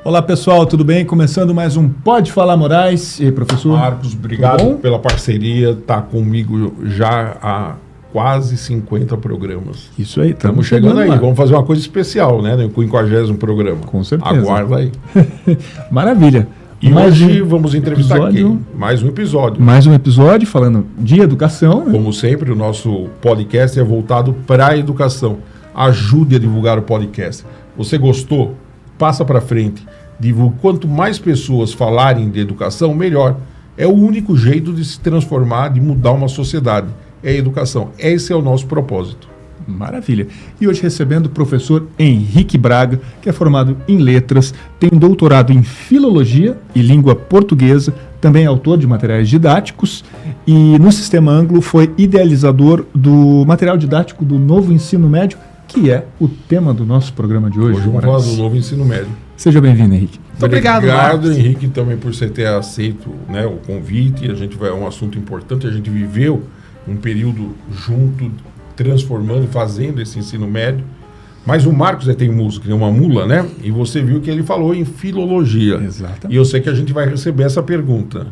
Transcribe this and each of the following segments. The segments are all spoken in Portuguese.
Olá pessoal, tudo bem? Começando mais um Pode Falar Moraes. E aí, professor? Marcos, obrigado pela parceria. Está comigo já há quase 50 programas. Isso aí, estamos chegando aí. Lá. Vamos fazer uma coisa especial, né? No 50º programa. Com certeza. Aguarda aí. Maravilha. E hoje vamos entrevistar quem? Mais um episódio. Mais um episódio falando de educação. Né? Como sempre, o nosso podcast é voltado para a educação. Ajude a divulgar o podcast. Você gostou? Passa para frente. Divulgue. Quanto mais pessoas falarem de educação, melhor. É o único jeito de se transformar, de mudar uma sociedade. É a educação. Esse é o nosso propósito. Maravilha. E hoje recebendo o professor Henrique Braga, que é formado em letras, tem doutorado em filologia e língua portuguesa, também é autor de materiais didáticos e no Sistema Anglo foi idealizador do material didático do novo ensino médio, que é o tema do nosso programa de hoje. Hoje vamos falar do novo ensino médio. Seja bem-vindo, Henrique. Muito obrigado, Marcos. Henrique, também por você ter aceito, né, o convite. A gente vai a um assunto importante. A gente viveu um período junto, transformando, fazendo esse ensino médio. Mas o Marcos tem música, é uma mula, né? E você viu que ele falou em filologia. Exatamente. E eu sei que a gente vai receber essa pergunta.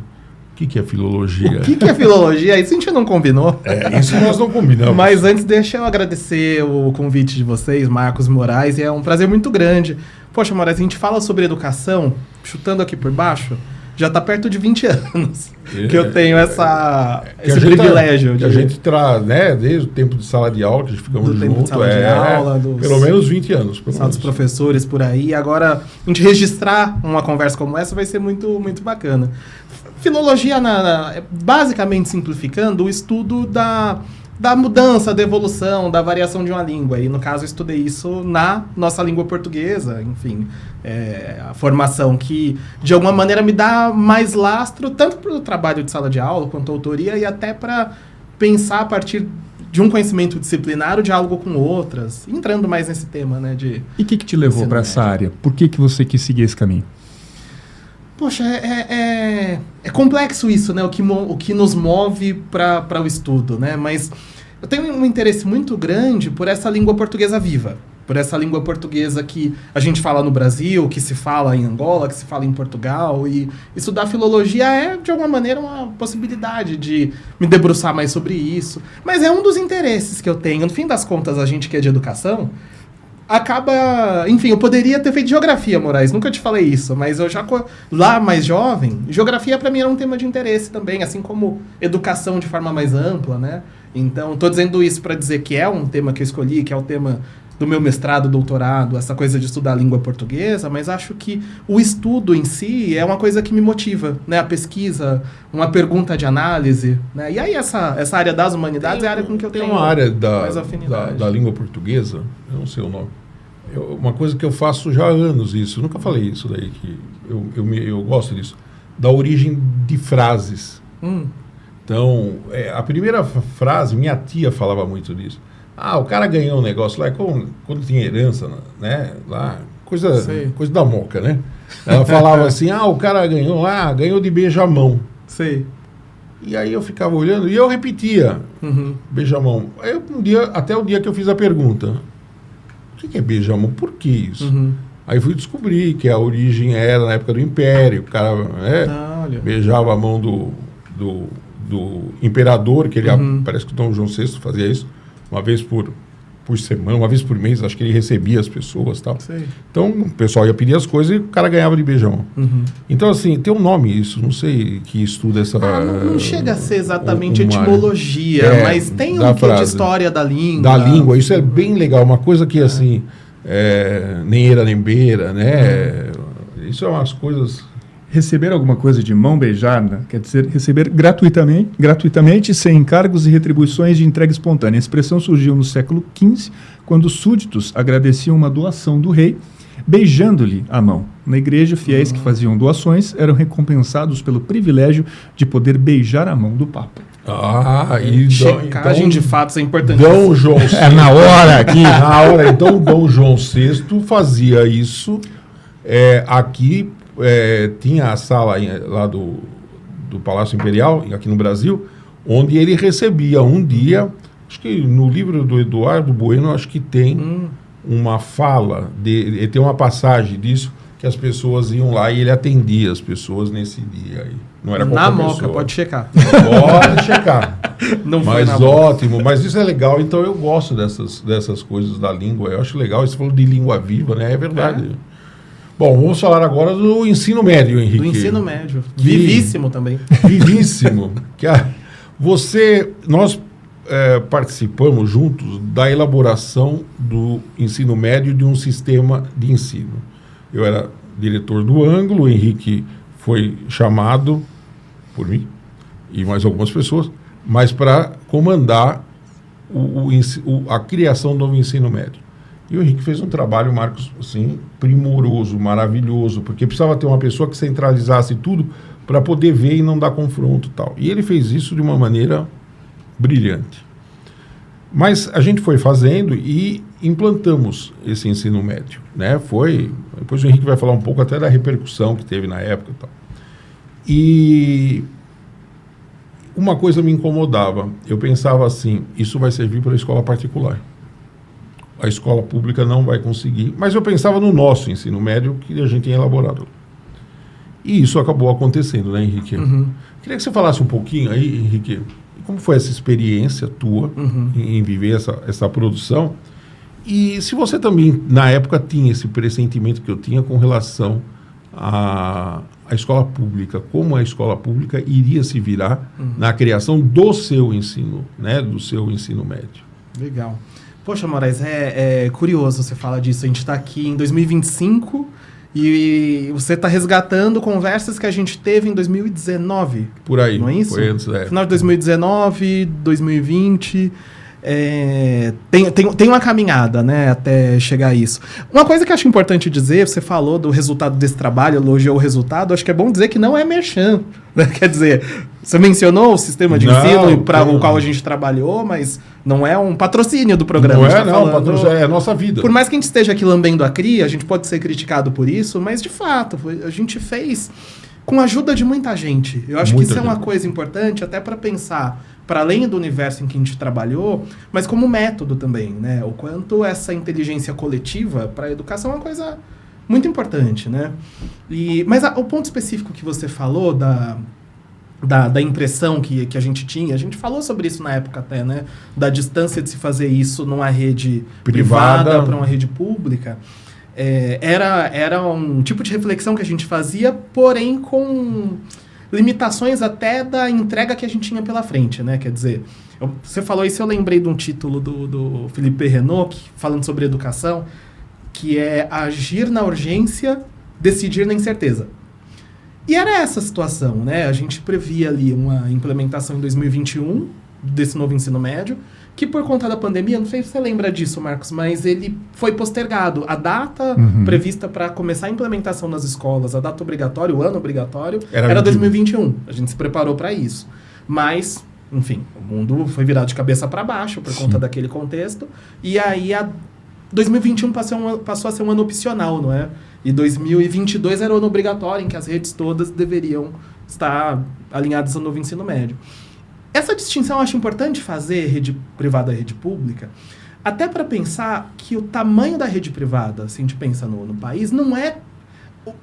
O que é filologia? O que é filologia? Isso a gente não combinou. Isso nós não combinamos. Mas antes, deixa eu agradecer o convite de vocês, Marcos Moraes, e é um prazer muito grande. Poxa, Moraes, a gente fala sobre educação, chutando aqui por baixo, já está perto de 20 anos que eu tenho esse privilégio. A gente traz, né, desde o tempo de sala de aula, que a gente ficamos juntos, pelo menos 20 anos. Dos professores por aí. Agora, a gente registrar uma conversa como essa vai ser muito, muito bacana. Filologia, basicamente simplificando, o estudo da mudança, da evolução, da variação de uma língua. E, no caso, eu estudei isso na nossa língua portuguesa. Enfim, a formação que, de alguma maneira, me dá mais lastro, tanto para o trabalho de sala de aula, quanto autoria, e até para pensar a partir de um conhecimento disciplinar o diálogo com outras. Entrando mais nesse tema, né? E o que te levou para essa área? Por que você quis seguir esse caminho? Poxa, é complexo isso, né? O que nos move para o estudo, né? Mas eu tenho um interesse muito grande por essa língua portuguesa viva, por essa língua portuguesa que a gente fala no Brasil, que se fala em Angola, que se fala em Portugal, e estudar filologia é, de alguma maneira, uma possibilidade de me debruçar mais sobre isso. Mas é um dos interesses que eu tenho. No fim das contas, a gente que é de educação acaba... Enfim, eu poderia ter feito geografia, Moraes, nunca te falei isso, mas eu já, lá mais jovem, geografia para mim era um tema de interesse também, assim como educação de forma mais ampla, né? Então, estou dizendo isso para dizer que é um tema que eu escolhi, que é o tema do meu mestrado, doutorado, essa coisa de estudar a língua portuguesa, mas acho que o estudo em si é uma coisa que me motiva, né? A pesquisa, uma pergunta de análise, né? E aí essa área das humanidades é a área com que eu tenho uma área mais afinidade. Da língua portuguesa, eu não sei o nome, uma coisa que eu faço já há anos isso, eu nunca falei isso daí, que eu gosto disso, da origem de frases. Então, a primeira frase, minha tia falava muito disso. O cara ganhou um negócio lá, quando tinha herança, né? Lá, coisa da moca, né? Ela falava assim, o cara ganhou de beijamão. Sei. E aí eu ficava olhando e eu repetia, beijamão. Aí até o dia que eu fiz a pergunta, o que é beijamão? Por que isso? Aí fui descobrir que a origem era na época do Império, o cara beijava a mão do imperador, que ele parece que o Dom João VI fazia isso, uma vez por semana, uma vez por mês, acho que ele recebia as pessoas e tal. Sei. Então, o pessoal ia pedir as coisas e o cara ganhava de beijão. Então, assim, tem um nome isso, não sei que estuda essa... não chega a ser exatamente etimologia, mas tem um pouco de história da língua. Da língua, isso é bem legal, uma coisa que, assim, nem era nem beira, né? Isso é umas coisas... Receber alguma coisa de mão beijada quer dizer receber gratuitamente, sem encargos e retribuições de entrega espontânea. A expressão surgiu no século XV, quando os súditos agradeciam uma doação do rei, beijando-lhe a mão. Na igreja, fiéis que faziam doações eram recompensados pelo privilégio de poder beijar a mão do Papa. Checagem de fatos é importante. Dom João VI, na hora aqui. Na hora, então, Dom João VI fazia isso aqui. Tinha a sala lá do Palácio Imperial, aqui no Brasil, onde ele recebia um dia Acho que no livro do Eduardo Bueno, acho que tem uma fala, tem uma passagem disso, que as pessoas iam lá e ele atendia as pessoas nesse dia aí. Não era qualquer Na Moca, pessoa. pode checar. Pode checar. Não foi Mas na Moca. ótimo, mas isso é legal, então eu gosto dessas coisas da língua, eu acho legal. Você falou de língua viva, né? É verdade. Bom, vamos falar agora do ensino médio, Henrique. Do ensino médio. Vivíssimo também. Vivíssimo. Nós participamos juntos da elaboração do ensino médio de um sistema de ensino. Eu era diretor do Ângulo, o Henrique foi chamado por mim e mais algumas pessoas, mas para comandar a criação do novo ensino médio. E o Henrique fez um trabalho, Marcos, assim, primoroso, maravilhoso, porque precisava ter uma pessoa que centralizasse tudo para poder ver e não dar confronto e tal. E ele fez isso de uma maneira brilhante. Mas a gente foi fazendo e implantamos esse ensino médio, né? Depois o Henrique vai falar um pouco até da repercussão que teve na época e tal. E uma coisa me incomodava. Eu pensava assim, isso vai servir para a escola particular. A escola pública não vai conseguir. Mas eu pensava no nosso ensino médio que a gente tinha elaborado. E isso acabou acontecendo, né, Henrique? Queria que você falasse um pouquinho aí, Henrique, como foi essa experiência tua em viver essa produção? E se você também, na época, tinha esse pressentimento que eu tinha com relação à escola pública, como a escola pública iria se virar na criação do seu ensino, né, do seu ensino médio. Legal. Poxa, Moraes, é curioso você falar disso. A gente está aqui em 2025 e você está resgatando conversas que a gente teve em 2019. Por aí, não é isso? Foi antes da época. Final de 2019, 2020... tem uma caminhada, né, até chegar a isso. Uma coisa que eu acho importante dizer, você falou do resultado desse trabalho, elogiou o resultado, acho que é bom dizer que não é merchan, né? Quer dizer, você mencionou o sistema de ensino para o qual a gente trabalhou, mas não é um patrocínio do programa. Patrocínio é a nossa vida. Por mais que a gente esteja aqui lambendo a cria, a gente pode ser criticado por isso, mas de fato, a gente fez com a ajuda de muita gente. Eu acho que isso é uma coisa importante até para pensar para além do universo em que a gente trabalhou, mas como método também, né? O quanto essa inteligência coletiva para a educação é uma coisa muito importante, né? Mas o ponto específico que você falou da impressão que a gente tinha, a gente falou sobre isso na época até, né? Da distância de se fazer isso numa rede privada para uma rede pública. Era um tipo de reflexão que a gente fazia, porém com limitações até da entrega que a gente tinha pela frente, né? Quer dizer, você falou isso, eu lembrei de um título do Philippe Renaud, falando sobre educação, que é agir na urgência, decidir na incerteza. E era essa a situação, né? A gente previa ali uma implementação em 2021 desse novo ensino médio, que por conta da pandemia, não sei se você lembra disso, Marcos, mas ele foi postergado. A data prevista para começar a implementação nas escolas, a data obrigatória, o ano obrigatório, era 2021. A gente se preparou para isso. Mas, enfim, o mundo foi virado de cabeça para baixo por conta daquele contexto. E aí, 2021 passou a ser um ano opcional, não é? E 2022 era o ano obrigatório, em que as redes todas deveriam estar alinhadas ao novo ensino médio. Essa distinção eu acho importante fazer, rede privada e rede pública, até para pensar que o tamanho da rede privada, se a gente pensa no país, não é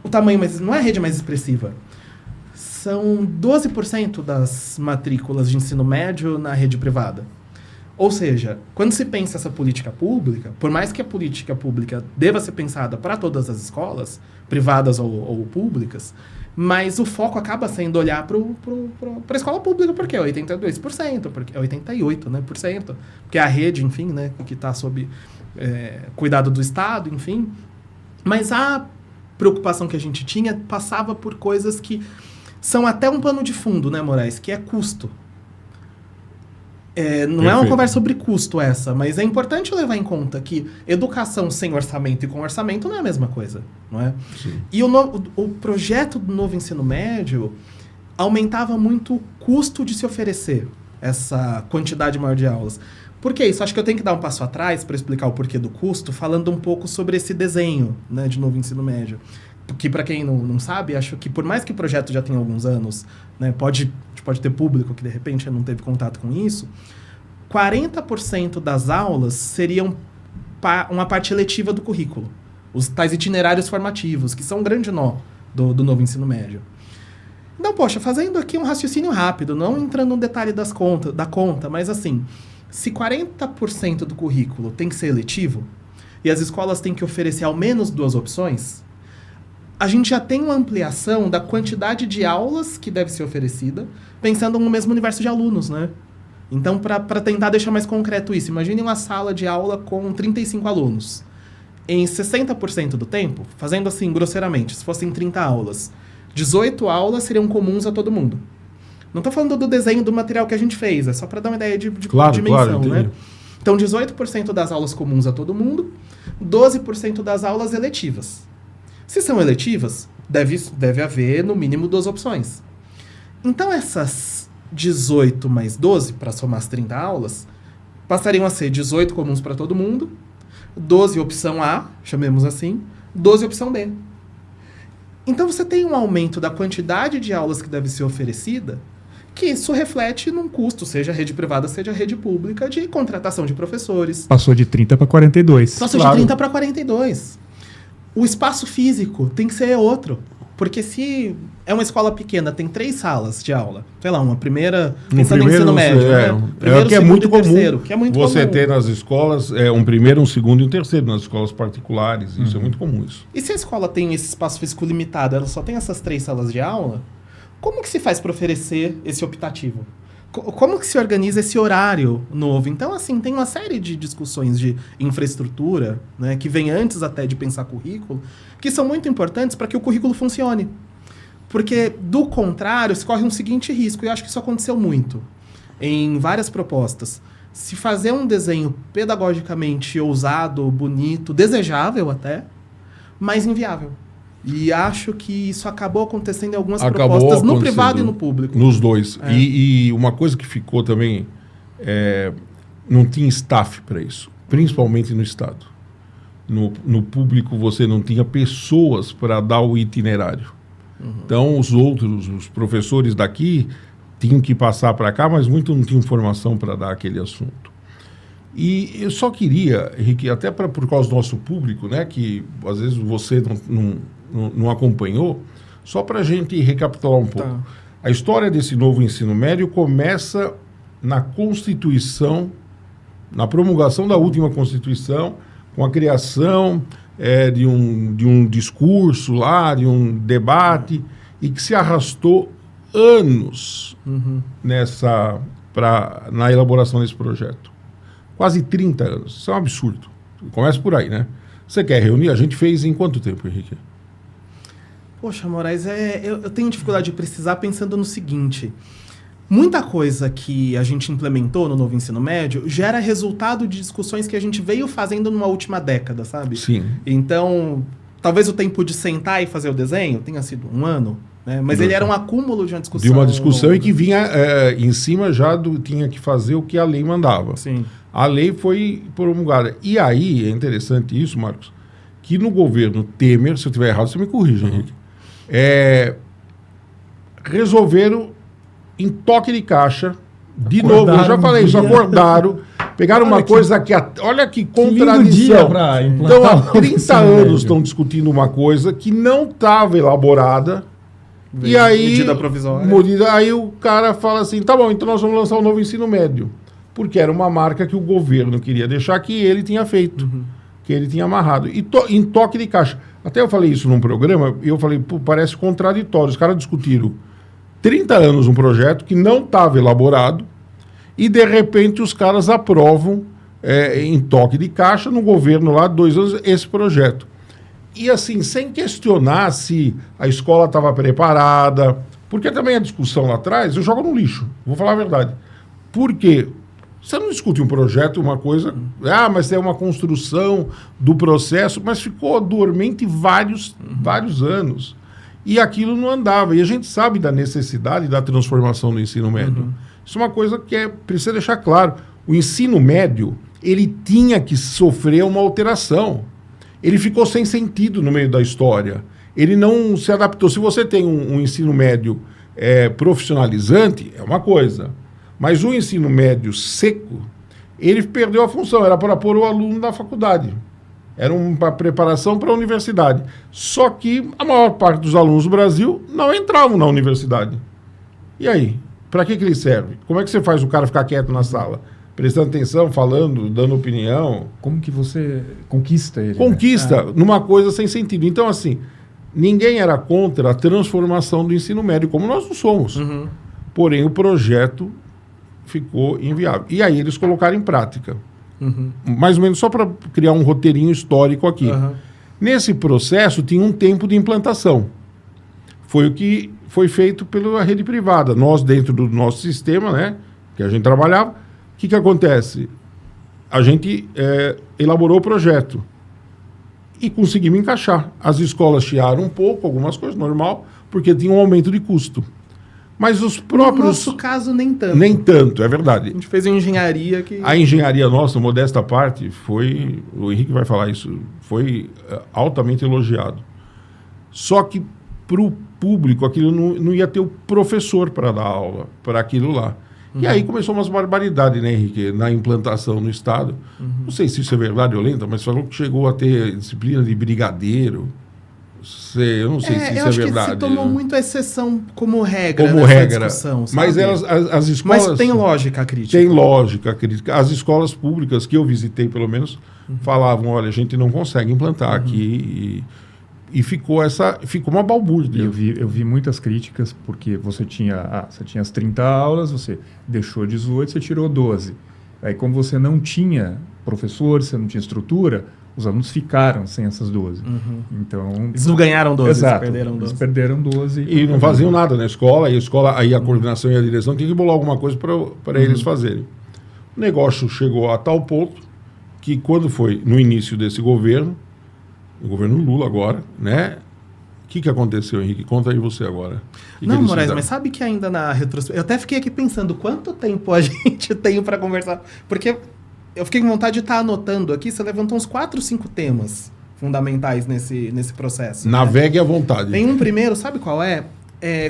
o tamanho, mas não é a rede mais expressiva. São 12% das matrículas de ensino médio na rede privada. Ou seja, quando se pensa essa política pública, por mais que a política pública deva ser pensada para todas as escolas, privadas ou públicas, mas o foco acaba sendo olhar para a escola pública, porque é 82%, porque é 88%, né, porque é a rede, enfim, né, que está sob cuidado do Estado, enfim. Mas a preocupação que a gente tinha passava por coisas que são até um pano de fundo, né, Moraes, que é custo. Não é uma conversa sobre custo essa, mas é importante levar em conta que educação sem orçamento e com orçamento não é a mesma coisa, não é? Sim. E o projeto do novo ensino médio aumentava muito o custo de se oferecer essa quantidade maior de aulas. Por que isso? Acho que eu tenho que dar um passo atrás para explicar o porquê do custo, falando um pouco sobre esse desenho, né, de novo ensino médio. Que, para quem não sabe, acho que por mais que o projeto já tenha alguns anos, né, pode ter público que de repente não teve contato com isso, 40% das aulas seriam uma parte eletiva do currículo. Os tais itinerários formativos, que são um grande nó do novo ensino médio. Então, poxa, fazendo aqui um raciocínio rápido, não entrando no detalhe da conta, mas assim, se 40% do currículo tem que ser eletivo, e as escolas têm que oferecer ao menos 2 opções, a gente já tem uma ampliação da quantidade de aulas que deve ser oferecida, pensando no mesmo universo de alunos, né? Então, para tentar deixar mais concreto isso, imagine uma sala de aula com 35 alunos. Em 60% do tempo, fazendo assim grosseiramente, se fossem 30 aulas, 18 aulas seriam comuns a todo mundo. Não estou falando do desenho do material que a gente fez, é só para dar uma ideia de dimensão, né? Então, 18% das aulas comuns a todo mundo, 12% das aulas eletivas. Se são eletivas, deve haver no mínimo 2 opções. Então, essas 18 mais 12, para somar as 30 aulas, passariam a ser 18 comuns para todo mundo, 12 opção A, chamemos assim, 12 opção B. Então você tem um aumento da quantidade de aulas que deve ser oferecida, que isso reflete num custo, seja rede privada, seja rede pública, de contratação de professores. Passou de 30 para 42. Passou de 30 para 42. O espaço físico tem que ser outro. Porque se é uma escola pequena, tem 3 salas de aula, sei lá, uma primeira, pensando no ensino médio, né? Primeiro, que é muito comum terceiro, que é muito você comum. ter nas escolas um primeiro, um segundo e um terceiro, nas escolas particulares, isso é muito comum isso. E se a escola tem esse espaço físico limitado, ela só tem essas 3 salas de aula, como que se faz para oferecer esse optativo? Como que se organiza esse horário novo? Então, assim, tem uma série de discussões de infraestrutura, né, que vem antes até de pensar currículo, que são muito importantes para que o currículo funcione. Porque, do contrário, se corre um seguinte risco, e eu acho que isso aconteceu muito em várias propostas. Se fazer um desenho pedagogicamente ousado, bonito, desejável até, mas inviável. E acho que isso acabou acontecendo em algumas propostas, no privado e no público. Nos dois. E uma coisa que ficou também, não tinha staff para isso, principalmente no Estado. No público você não tinha pessoas para dar o itinerário. Então os professores daqui tinham que passar para cá, mas muito não tinham formação para dar aquele assunto. E eu só queria, Henrique, até por causa do nosso público, né, que às vezes você não acompanhou, só para a gente recapitular um pouco. A história desse novo ensino médio começa na Constituição, na promulgação da última Constituição, com a criação de um discurso lá, de um debate, e que se arrastou anos na elaboração desse projeto. Quase 30 anos. Isso é um absurdo. Começa por aí, né? Você quer reunir? A gente fez em quanto tempo, Henrique? Poxa, Moraes, eu tenho dificuldade de precisar pensando no seguinte. Muita coisa que a gente implementou no novo ensino médio gera resultado de discussões que a gente veio fazendo numa última década, sabe? Sim. Então, talvez o tempo de sentar e fazer o desenho tenha sido 1 ano, né? Mas ele era um acúmulo de uma discussão. De uma discussão e que vinha em cima já tinha que fazer o que a lei mandava. Sim. A lei foi promulgada. E aí, é interessante isso, Marcos, que no governo Temer, se eu estiver errado, você me corrija, Henrique, resolveram em toque de caixa, de novo, eu já falei isso, acordaram, pegaram uma coisa que, olha que contradição. Então, há 30 anos estão discutindo uma coisa que não estava elaborada, e aí, medida provisória. Aí o cara fala assim, tá bom, então nós vamos lançar o novo ensino médio, porque era uma marca que o governo queria deixar, que ele tinha feito, que ele tinha amarrado, e em toque de caixa. Até eu falei isso num programa, e eu falei, pô, parece contraditório, os caras discutiram 30 anos um projeto que não estava elaborado e, de repente, os caras aprovam em toque de caixa no governo lá, 2 anos, esse projeto. E, assim, sem questionar se a escola estava preparada, porque também a discussão lá atrás, eu jogo no lixo, vou falar a verdade. Por quê? Você não discute um projeto, uma coisa... mas é uma construção do processo, mas ficou dormente vários anos. E aquilo não andava. E a gente sabe da necessidade da transformação do ensino médio. Isso é uma coisa que precisa deixar claro. O ensino médio, ele tinha que sofrer uma alteração. Ele ficou sem sentido no meio da história. Ele não se adaptou. Se você tem um ensino médio profissionalizante, é uma coisa. Mas o ensino médio seco, ele perdeu a função, era para pôr o aluno na faculdade. Era uma preparação para a universidade. Só que a maior parte dos alunos do Brasil não entravam na universidade. E aí? Para que ele serve? Como é que você faz o cara ficar quieto na sala? Prestando atenção, falando, dando opinião. Como que você conquista ele? Conquista Né? numa coisa sem sentido. Então, assim, ninguém era contra a transformação do ensino médio, como nós não somos. Uhum. Porém, o projeto ficou inviável. E aí eles colocaram em prática. Uhum. Mais ou menos só para criar um roteirinho histórico aqui. Uhum. Nesse processo, tinha um tempo de implantação. Foi o que foi feito pela rede privada. Nós, dentro do nosso sistema, né, que a gente trabalhava, o que acontece? A gente elaborou o projeto e conseguimos encaixar. As escolas chiaram um pouco, algumas coisas, normal, porque tinha um aumento de custo. Mas os próprios... No nosso caso, nem tanto. Nem tanto, é verdade. A gente fez uma engenharia que... A engenharia nossa, modesta parte, foi... O Henrique vai falar isso. Foi altamente elogiado. Só que para o público, aquilo não ia ter o professor para dar aula para aquilo lá. Uhum. E aí começou umas barbaridades, né, Henrique? Na implantação no Estado. Uhum. Não sei se isso é verdade ou lenta, mas falou que chegou a ter disciplina de brigadeiro. Eu não sei se isso é verdade. Que se tomou muito a exceção como regra como nessa regra. Discussão, sabe? Mas as escolas... Mas tem lógica a crítica. Tem lógica a crítica. As escolas públicas que eu visitei, pelo menos, falavam, olha, a gente não consegue implantar aqui. E ficou uma balbúrdia. Eu vi muitas críticas, porque você tinha as 30 aulas, você deixou 18, você tirou 12. Aí, como você não tinha professor, você não tinha estrutura, os alunos ficaram sem essas 12. Uhum. Então, eles não ganharam 12, exato, eles perderam 12. E não faziam nada na escola, aí a coordenação e a direção tinham que bolar alguma coisa para eles fazerem. O negócio chegou a tal ponto que, quando foi no início desse governo, o governo Lula agora, né? O que aconteceu, Henrique? Conta aí você agora. Não, Moraes, mas sabe que ainda na retrospectiva... Eu até fiquei aqui pensando quanto tempo a gente tem para conversar. Porque eu fiquei com vontade de estar anotando aqui. Você levantou uns 4, 5 temas fundamentais nesse processo. Navegue à vontade. Tem um primeiro, sabe qual é?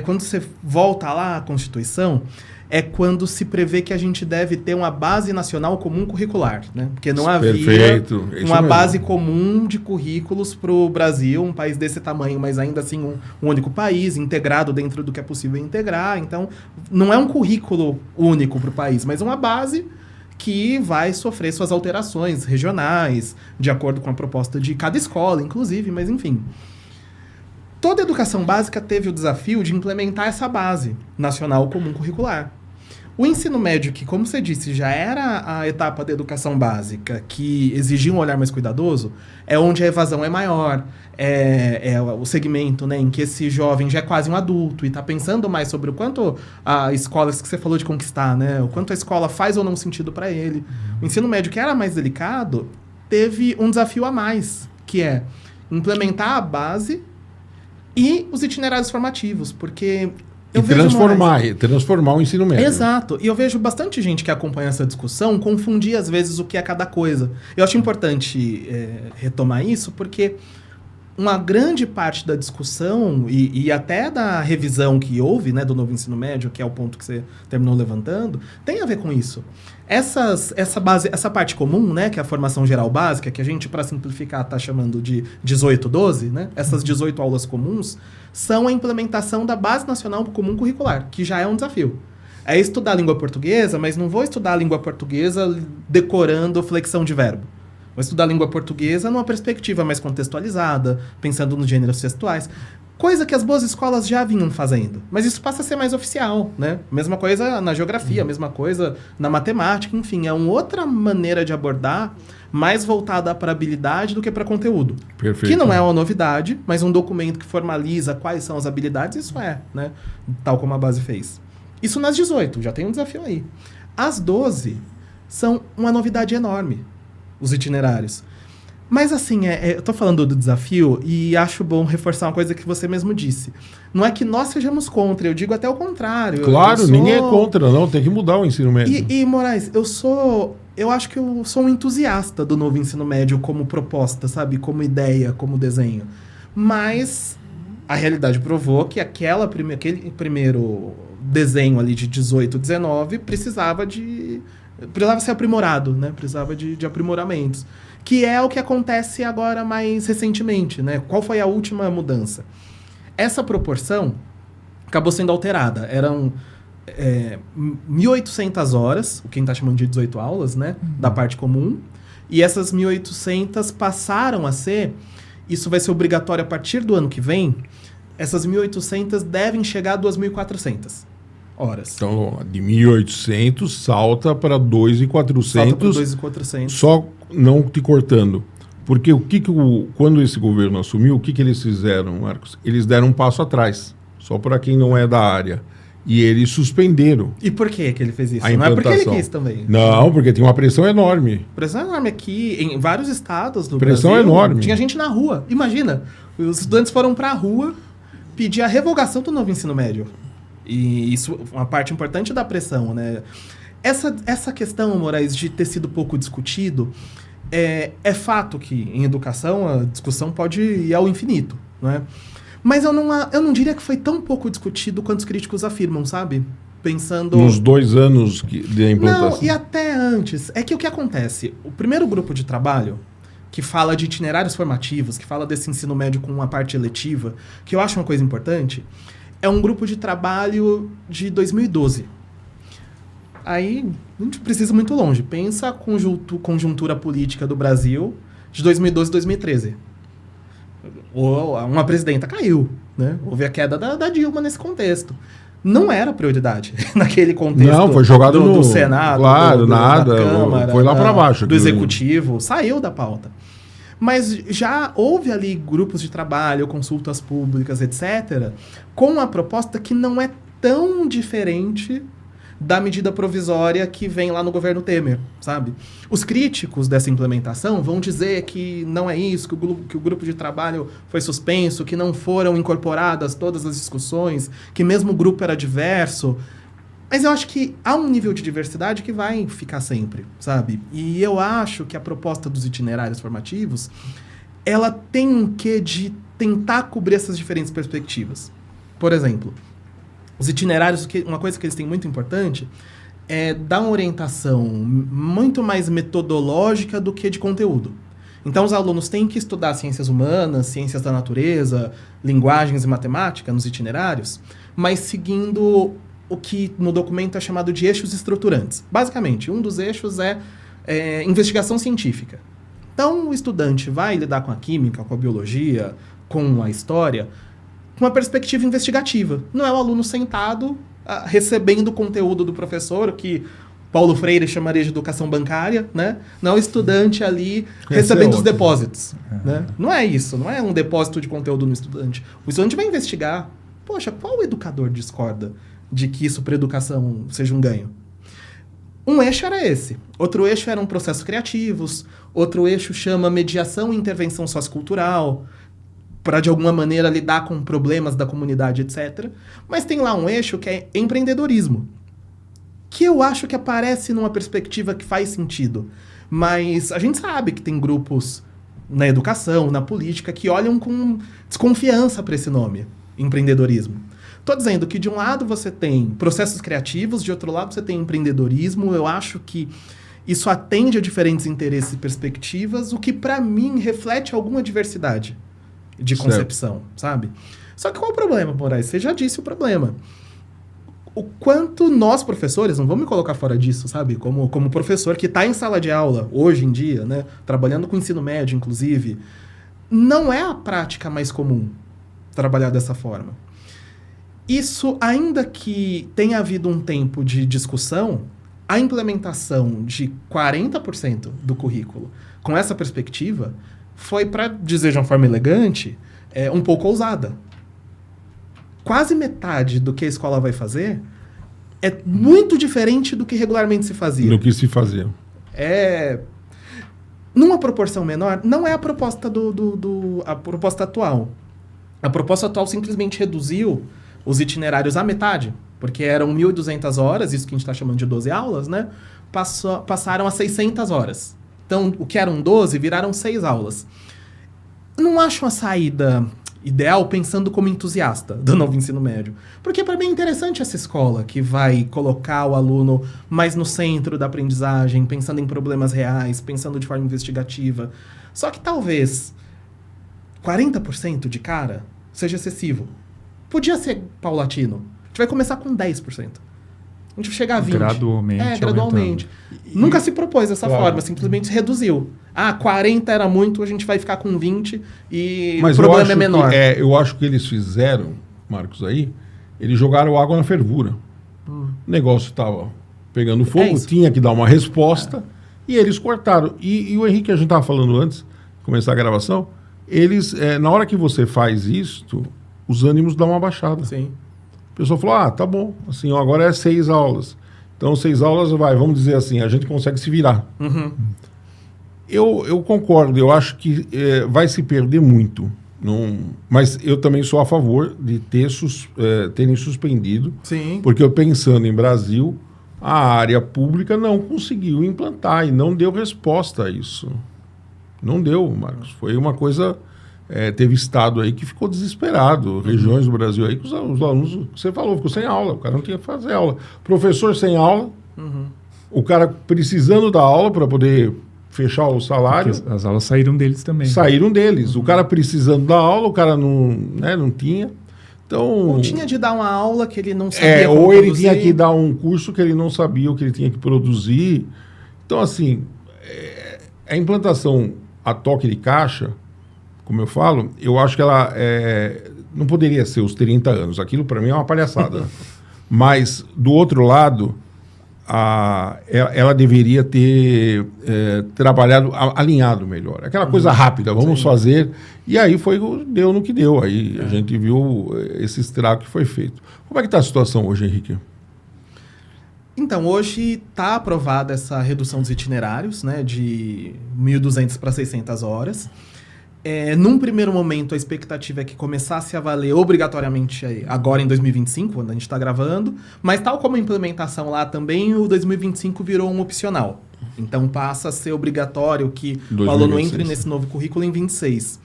Quando você volta lá à Constituição... é quando se prevê que a gente deve ter uma base nacional comum curricular, né? Porque não havia uma base comum de currículos para o Brasil, um país desse tamanho, mas ainda assim um único país, integrado dentro do que é possível integrar. Então, não é um currículo único para o país, mas uma base que vai sofrer suas alterações regionais, de acordo com a proposta de cada escola, inclusive, mas enfim... Toda educação básica teve o desafio de implementar essa base nacional comum curricular. O ensino médio, que, como você disse, já era a etapa da educação básica, que exigia um olhar mais cuidadoso, é onde a evasão é maior, é o segmento, né, em que esse jovem já é quase um adulto e está pensando mais sobre o quanto a escola, isso que você falou de conquistar, né, o quanto a escola faz ou não sentido para ele. O ensino médio, que era mais delicado, teve um desafio a mais, que é implementar a base e os itinerários formativos, porque... transformar o ensino médio. Exato. E eu vejo bastante gente que acompanha essa discussão confundir, às vezes, o que é cada coisa. Eu acho importante retomar isso, porque uma grande parte da discussão e até da revisão que houve, né, do novo ensino médio, que é o ponto que você terminou levantando, tem a ver com isso. Essa parte comum, né, que é a formação geral básica, que a gente, para simplificar, está chamando de 18-12, né, essas 18 aulas comuns, são a implementação da Base Nacional Comum Curricular, que já é um desafio. É estudar a língua portuguesa, mas não vou estudar a língua portuguesa decorando flexão de verbo. Vou estudar a língua portuguesa numa perspectiva mais contextualizada, pensando nos gêneros textuais. Coisa que as boas escolas já vinham fazendo. Mas isso passa a ser mais oficial, né? Mesma coisa na geografia, mesma coisa na matemática, enfim. É uma outra maneira de abordar, mais voltada para habilidade do que para conteúdo. Perfeito. Que não é uma novidade, mas um documento que formaliza quais são as habilidades, isso né? Tal como a base fez. Isso nas 18, já tem um desafio aí. As 12 são uma novidade enorme, os itinerários. Mas assim, eu tô falando do desafio e acho bom reforçar uma coisa que você mesmo disse. Não é que nós sejamos contra, eu digo até o contrário. Claro, ninguém é contra, não. Tem que mudar o ensino médio. E Moraes, eu acho que eu sou um entusiasta do novo ensino médio como proposta, sabe? Como ideia, como desenho. Mas a realidade provou que aquele primeiro desenho ali de 18, 19 precisava de precisava ser aprimorado, né? Precisava de aprimoramentos. Que é o que acontece agora mais recentemente, né? Qual foi a última mudança? Essa proporção acabou sendo alterada. Eram 1.800 horas, o que a gente está chamando de 18 aulas, né? Da parte comum. E essas 1.800 passaram a ser... Isso vai ser obrigatório a partir do ano que vem. Essas 1.800 devem chegar a 2.400 horas. Então, de 1.800 salta para 2.400. Salta para 2.400. Só não te cortando. Porque quando esse governo assumiu, o que eles fizeram, Marcos? Eles deram um passo atrás. Só para quem não é da área. E eles suspenderam. E por que ele fez isso? A Não é porque implantação. ele quis também. Não, porque tem uma pressão enorme. Pressão enorme aqui, em vários estados do Pressão Brasil. enorme. Tinha gente na rua. Imagina, os estudantes foram para a rua pedir a revogação do novo ensino médio. E isso é uma parte importante da pressão, né? Essa questão, Moraes, de ter sido pouco discutido, é fato que em educação a discussão pode ir ao infinito, não é? Mas eu não diria que foi tão pouco discutido quanto os críticos afirmam, sabe? Pensando... Nos 2 anos de implantação. Não, e até antes. É que o que acontece? O primeiro grupo de trabalho, que fala de itinerários formativos, que fala desse ensino médio com uma parte eletiva, que eu acho uma coisa importante, é um grupo de trabalho de 2012. Aí, a gente precisa ir muito longe. Pensa a conjuntura política do Brasil de 2012 e 2013. Uma presidenta caiu, né? Houve a queda da Dilma nesse contexto. Não era prioridade naquele contexto. Não, foi jogado do Senado, claro, nada, da Câmara, foi lá para baixo. Do Executivo, saiu da pauta. Mas já houve ali grupos de trabalho, consultas públicas, etc., com a proposta que não é tão diferente da medida provisória que vem lá no governo Temer, sabe? Os críticos dessa implementação vão dizer que não é isso, que o grupo de trabalho foi suspenso, que não foram incorporadas todas as discussões, que mesmo o grupo era diverso. Mas eu acho que há um nível de diversidade que vai ficar sempre, sabe? E eu acho que a proposta dos itinerários formativos, ela tem um quê de tentar cobrir essas diferentes perspectivas. Por exemplo, os itinerários, uma coisa que eles têm muito importante é dar uma orientação muito mais metodológica do que de conteúdo. Então, os alunos têm que estudar ciências humanas, ciências da natureza, linguagens e matemática nos itinerários, mas seguindo o que no documento é chamado de eixos estruturantes. Basicamente, um dos eixos é investigação científica. Então, o estudante vai lidar com a química, com a biologia, com a história, com uma perspectiva investigativa. Não é o aluno sentado recebendo o conteúdo do professor, que Paulo Freire chamaria de educação bancária, né? Não é o estudante ali recebendo os depósitos. Né? Não é isso, não é um depósito de conteúdo no estudante. O estudante vai investigar. Poxa, qual educador discorda de que isso para a educação seja um ganho? Um eixo era esse. Outro eixo eram processos criativos. Outro eixo chama mediação e intervenção sociocultural, para, de alguma maneira, lidar com problemas da comunidade, etc. Mas tem lá um eixo que é empreendedorismo, que eu acho que aparece numa perspectiva que faz sentido. Mas a gente sabe que tem grupos na educação, na política, que olham com desconfiança para esse nome, empreendedorismo. Estou dizendo que, de um lado, você tem processos criativos, de outro lado, você tem empreendedorismo. Eu acho que isso atende a diferentes interesses e perspectivas, o que, para mim, reflete alguma diversidade de concepção, sabe? Só que qual o problema, Moraes? Você já disse o problema. O quanto nós, professores, não vamos me colocar fora disso, sabe? Como professor que está em sala de aula, hoje em dia, né? Trabalhando com ensino médio, inclusive, não é a prática mais comum trabalhar dessa forma. Isso, ainda que tenha havido um tempo de discussão, a implementação de 40% do currículo com essa perspectiva foi, para dizer de uma forma elegante, um pouco ousada. Quase metade do que a escola vai fazer é muito diferente do que regularmente se fazia. Do que se fazia. Numa proporção menor, não é a proposta a proposta atual. A proposta atual simplesmente reduziu os itinerários à metade, porque eram 1.200 horas, isso que a gente está chamando de 12 aulas, né? Passaram a 600 horas. Então, o que eram 12 viraram 6 aulas. Não acho uma saída ideal pensando como entusiasta do novo ensino médio. Porque para mim é interessante essa escola que vai colocar o aluno mais no centro da aprendizagem, pensando em problemas reais, pensando de forma investigativa. Só que talvez 40% de cara seja excessivo. Podia ser paulatino. A gente vai começar com 10%. A gente vai chegar a 20%. Gradualmente. Gradualmente. Nunca se propôs dessa forma, simplesmente reduziu. 40 era muito, a gente vai ficar com 20 e o problema é menor. Eu acho que eles fizeram, Marcos, aí, eles jogaram água na fervura. O negócio estava pegando fogo, tinha que dar uma resposta, e eles cortaram. E o Henrique, a gente estava falando antes de começar a gravação, eles, na hora que você faz isto, os ânimos dão uma baixada. Sim. A pessoa falou, tá bom, assim, agora é 6 aulas. Então, 6 aulas, vamos dizer assim, a gente consegue se virar. Uhum. Eu concordo, eu acho que vai se perder muito. Mas eu também sou a favor de terem suspendido. Sim. Porque eu pensando em Brasil, a área pública não conseguiu implantar e não deu resposta a isso. Não deu, Marcos. Foi uma coisa... teve estado aí que ficou desesperado, regiões do Brasil aí que os alunos, você falou, ficou sem aula, o cara não tinha que fazer aula. Professor sem aula, o cara precisando da aula para poder fechar o salário. Porque as aulas saíram deles também. Saíram deles. O cara precisando da aula, o cara não tinha. Então, ou tinha de dar uma aula que ele não sabia como ou ele produzir. tinha que dar um curso que ele não sabia o que ele tinha que produzir. Então, assim, a implantação a toque de caixa, como eu falo, eu acho que ela não poderia ser os 30 anos. Aquilo, para mim, é uma palhaçada. Mas, do outro lado, ela deveria ter trabalhado, alinhado melhor. Aquela coisa rápida, vamos fazer. E aí deu no que deu. Aí a gente viu esse estrago que foi feito. Como é que está a situação hoje, Henrique? Então, hoje está aprovada essa redução dos itinerários, né, de 1.200 para 600 horas. Num primeiro momento, a expectativa é que começasse a valer obrigatoriamente agora em 2025, quando a gente está gravando, mas tal como a implementação lá também, o 2025 virou um opcional. Então passa a ser obrigatório que 2026. O aluno entre nesse novo currículo em 26.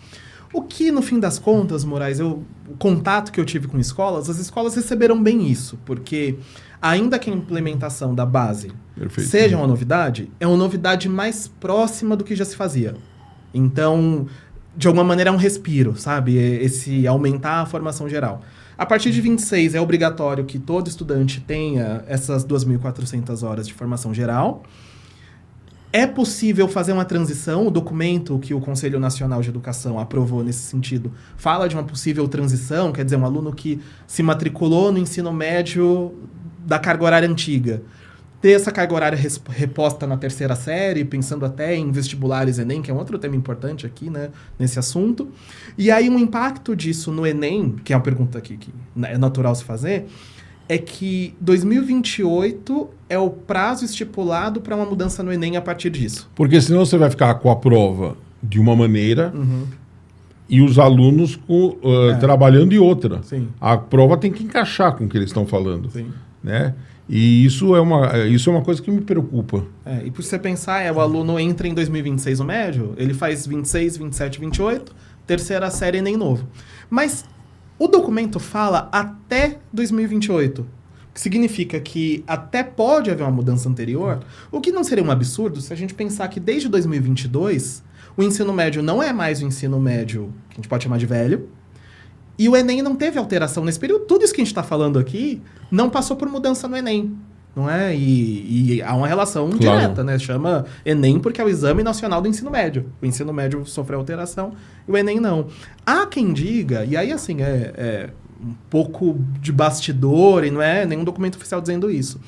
O que, no fim das contas, Moraes, o contato que eu tive com escolas, as escolas receberam bem isso, porque ainda que a implementação da base seja uma novidade, é uma novidade mais próxima do que já se fazia. Então, de alguma maneira é um respiro, sabe? Esse aumentar a formação geral. A partir de 26 é obrigatório que todo estudante tenha essas 2.400 horas de formação geral. É possível fazer uma transição, o documento que o Conselho Nacional de Educação aprovou nesse sentido fala de uma possível transição, quer dizer, um aluno que se matriculou no ensino médio da carga horária antiga, ter essa carga horária reposta na terceira série, pensando até em vestibulares Enem, que é um outro tema importante aqui, né, nesse assunto. E aí um impacto disso no Enem, que é uma pergunta aqui que é natural se fazer, é que 2028 é o prazo estipulado para uma mudança no Enem a partir disso. Porque senão você vai ficar com a prova de uma maneira e os alunos trabalhando de outra. Sim. A prova tem que encaixar com o que eles estão falando. Sim. Né? E isso é uma coisa que me preocupa. E por você pensar, o aluno entra em 2026 no médio, ele faz 26, 27, 28, terceira série Enem novo. Mas o documento fala até 2028, que significa que até pode haver uma mudança anterior, o que não seria um absurdo se a gente pensar que desde 2022 o ensino médio não é mais o ensino médio que a gente pode chamar de velho, e o Enem não teve alteração nesse período. Tudo isso que a gente está falando aqui não passou por mudança no Enem, não é? E há uma relação direta, né? Chama Enem porque é o Exame Nacional do Ensino Médio. O ensino médio sofreu alteração e o Enem não. Há quem diga, e aí assim, é um pouco de bastidor e não é nenhum documento oficial dizendo isso,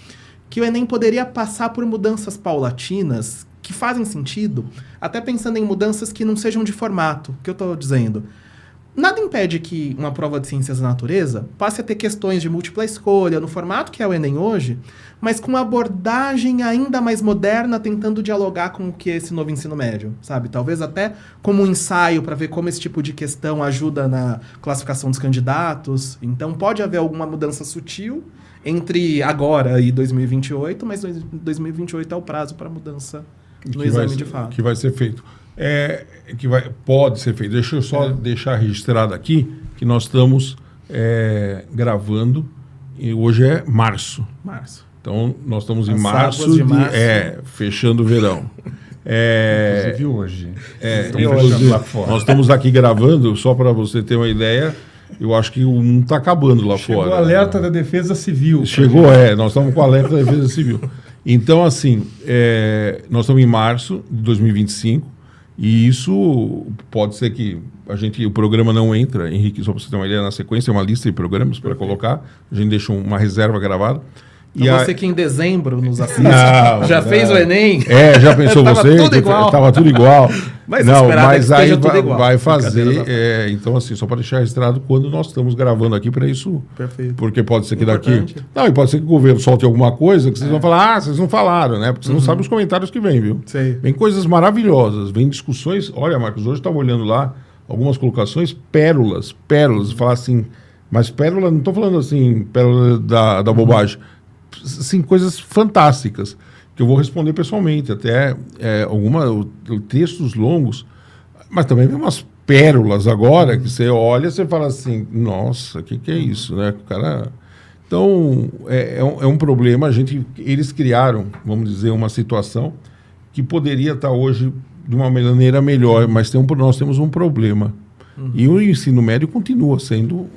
que o Enem poderia passar por mudanças paulatinas que fazem sentido, até pensando em mudanças que não sejam de formato, que eu estou dizendo. Nada impede que uma prova de ciências da natureza passe a ter questões de múltipla escolha, no formato que é o Enem hoje, mas com uma abordagem ainda mais moderna, tentando dialogar com o que é esse novo ensino médio, sabe? Talvez até como um ensaio para ver como esse tipo de questão ajuda na classificação dos candidatos. Então pode haver alguma mudança sutil entre agora e 2028, mas 2028 é o prazo para mudança no exame de fato. Que vai ser feito. Pode ser feito. Deixa eu só deixar registrado aqui que nós estamos gravando, e hoje é março. Então, nós estamos em março, fechando o verão. Inclusive hoje. Inclusive, lá fora. Nós estamos aqui gravando, só para você ter uma ideia, eu acho que o mundo está acabando lá fora. Chegou o alerta da Defesa Civil. Nós estamos com o alerta da Defesa Civil. Então, assim, nós estamos em março de 2025, e isso pode ser que o programa não entra, Henrique, só para você ter uma ideia, na sequência, é uma lista de programas para colocar, a gente deixa uma reserva gravada. Então você que em dezembro nos assiste, fez o Enem? Já pensou você? Estava tudo igual. Mas aí vai fazer. Então, assim, só para deixar registrado quando nós estamos gravando aqui para isso. Perfeito. Porque pode ser que daqui... Não, e pode ser que o governo solte alguma coisa que vocês vão falar, vocês não falaram, né? Porque vocês não sabem os comentários que vêm, viu? Sei. Vem coisas maravilhosas, vem discussões. Olha, Marcos, hoje eu estava olhando lá algumas colocações, pérolas. Falar assim, mas pérola, não estou falando assim, pérola da bobagem. Sim, coisas fantásticas que eu vou responder pessoalmente, até textos longos, mas também tem umas pérolas agora que você olha e você fala assim, nossa, o que é isso, né? O cara... Então, é um problema, eles criaram, vamos dizer, uma situação que poderia estar hoje de uma maneira melhor, mas nós temos um problema. E o ensino médio continua sendo,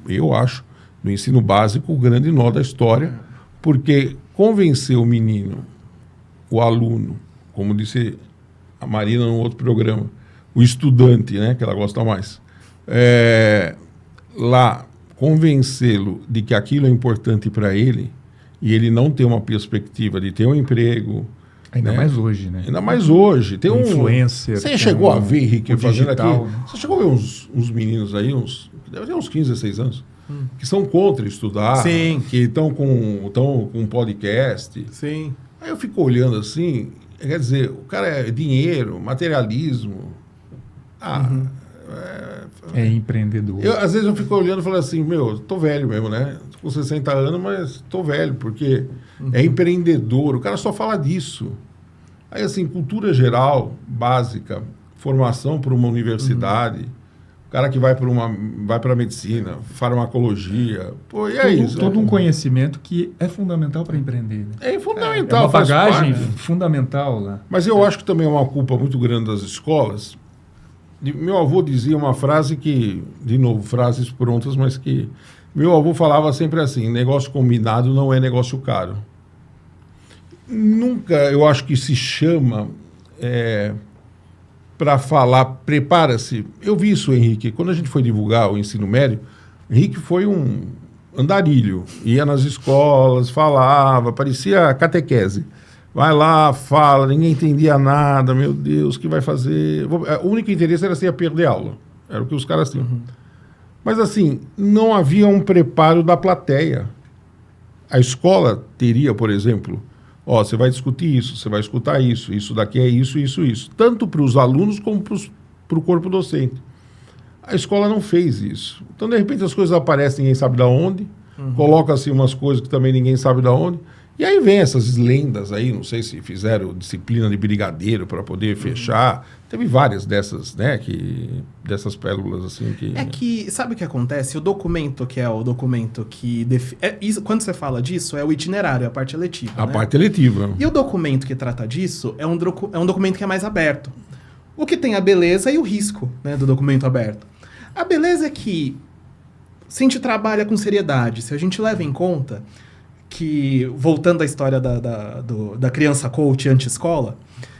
eu acho, no ensino básico, o grande nó da história, porque convencer o menino, o aluno, como disse a Marina num outro programa, o estudante, né, que ela gosta mais, lá, convencê-lo de que aquilo é importante para ele, e ele não ter uma perspectiva de ter um emprego... Ainda mais hoje, né? Ainda mais hoje. Tem influencer. Você chegou a ver, Henrique, fazendo digital, aqui... Você chegou a ver uns meninos aí, deve ter uns 15, 16 anos, que são contra estudar, Sim. que estão com um podcast. Sim. Aí eu fico olhando assim, quer dizer, o cara é dinheiro, materialismo. É empreendedor. Às vezes eu fico olhando e falo assim, tô velho mesmo, né? Tô com 60 anos, mas tô velho, porque é empreendedor, o cara só fala disso. Aí, assim, cultura geral, básica, formação para uma universidade... O cara que vai para medicina, farmacologia, isso. Todo um conhecimento que é fundamental para empreender. Né? É fundamental. É uma bagagem fundamental lá. Mas eu acho que também é uma culpa muito grande das escolas. Meu avô dizia uma frase que, de novo, frases prontas, mas que... Meu avô falava sempre assim, negócio combinado não é negócio caro. Nunca, eu acho que se chama... para falar, prepara-se. Eu vi isso, Henrique, quando a gente foi divulgar o ensino médio, Henrique foi um andarilho, ia nas escolas, falava, parecia catequese. Vai lá, fala, ninguém entendia nada, meu Deus, o que vai fazer? O único interesse era se ia perder aula, era o que os caras tinham. Mas assim, não havia um preparo da plateia. A escola teria, por exemplo... você vai discutir isso, você vai escutar isso daqui é isso, isso. Tanto para os alunos como para o corpo docente. A escola não fez isso. Então, de repente, as coisas aparecem, ninguém sabe de onde, coloca-se umas coisas que também ninguém sabe de onde, e aí vem essas lendas aí, não sei se fizeram disciplina de brigadeiro para poder fechar. Teve várias dessas, né, dessas pérolas assim que... É que, sabe o que acontece? O documento que é o documento que... quando você fala disso, é o itinerário, é a parte eletiva. A parte eletiva. E o documento que trata disso é um documento que é mais aberto. O que tem a beleza e o risco, né, do documento aberto. A beleza é que, se a gente trabalha com seriedade, se a gente leva em conta que, voltando à história da criança coach anti-escola,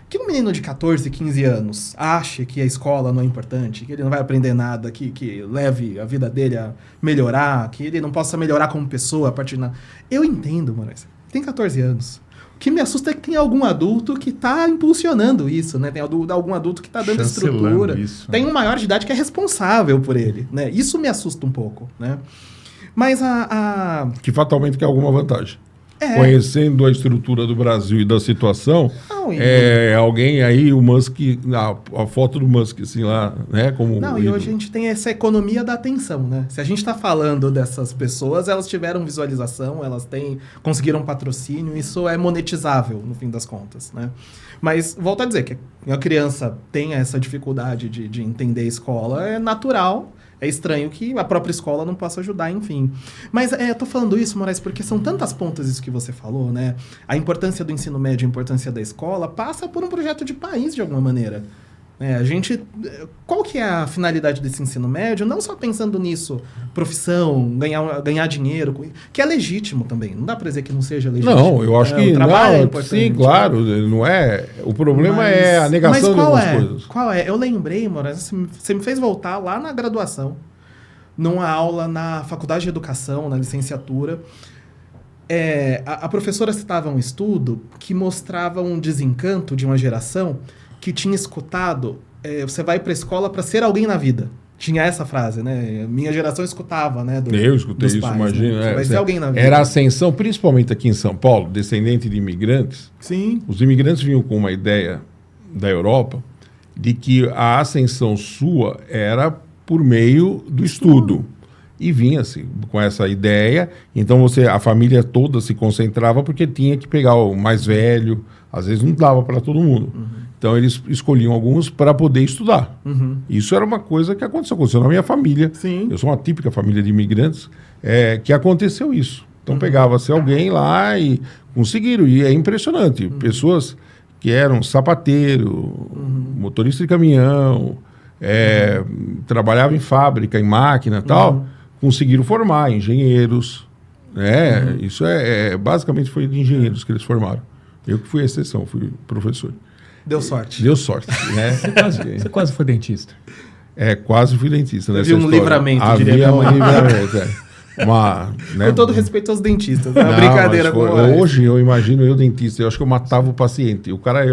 que um menino de 14, 15 anos ache que a escola não é importante, que ele não vai aprender nada, que leve a vida dele a melhorar, que ele não possa melhorar como pessoa a partir de... Eu entendo, Moraes. Tem 14 anos. O que me assusta é que tem algum adulto que está impulsionando isso, né? Tem algum adulto que está dando estrutura. Isso, tem um maior de idade que é responsável por ele, né? Isso me assusta um pouco, né? Mas que fatalmente quer alguma vantagem. conhecendo a estrutura do Brasil e da situação, alguém aí, o Musk, a foto do Musk, assim, lá, né? Como e hoje a gente tem essa economia da atenção, né? Se a gente está falando dessas pessoas, elas tiveram visualização, conseguiram patrocínio, isso é monetizável, no fim das contas, né? Mas, volto a dizer, que a criança tem essa dificuldade de entender a escola, é natural. É estranho que a própria escola não possa ajudar, enfim. Mas eu tô falando isso, Moraes, porque são tantas pontas isso que você falou, né? A importância do ensino médio, a importância da escola, passa por um projeto de país, de alguma maneira. Qual que é a finalidade desse ensino médio? Não só pensando nisso, profissão, ganhar dinheiro, que é legítimo também. Não dá para dizer que não seja legítimo. Não, eu acho que o trabalho é importante. Sim, claro, não é. O problema é a negação de algumas coisas. Qual é? Eu lembrei, Moraes, você me fez voltar lá na graduação, numa aula na Faculdade de Educação, na licenciatura. A professora citava um estudo que mostrava um desencanto de uma geração que tinha escutado, você vai para a escola para ser alguém na vida. Tinha essa frase, né? Minha geração escutava, né? Eu escutei isso, pais, imagina. Né? Você vai ser alguém na vida. Era a ascensão, principalmente aqui em São Paulo, descendente de imigrantes. Sim. Os imigrantes vinham com uma ideia da Europa de que a ascensão sua era por meio do estudo. E vinha-se com essa ideia. Então a família toda se concentrava porque tinha que pegar o mais velho. Às vezes não dava para todo mundo. Então eles escolhiam alguns para poder estudar. Isso era uma coisa que aconteceu na minha família. Sim. Eu sou uma típica família de imigrantes, que aconteceu isso. Então pegava-se alguém lá e conseguiram. E é impressionante. Pessoas que eram sapateiro, motorista de caminhão, trabalhavam em fábrica, em máquina e tal, conseguiram formar engenheiros. Isso basicamente foi de engenheiros que eles formaram. Eu que fui a exceção, fui professor. Deu sorte. Deu sorte, né? Você quase foi dentista. Quase fui dentista. Havia um livramento, diria. Havia um livramento, né? Com todo respeito aos dentistas. Não, brincadeira com hoje eu imagino eu dentista, eu acho que eu matava o paciente. O cara,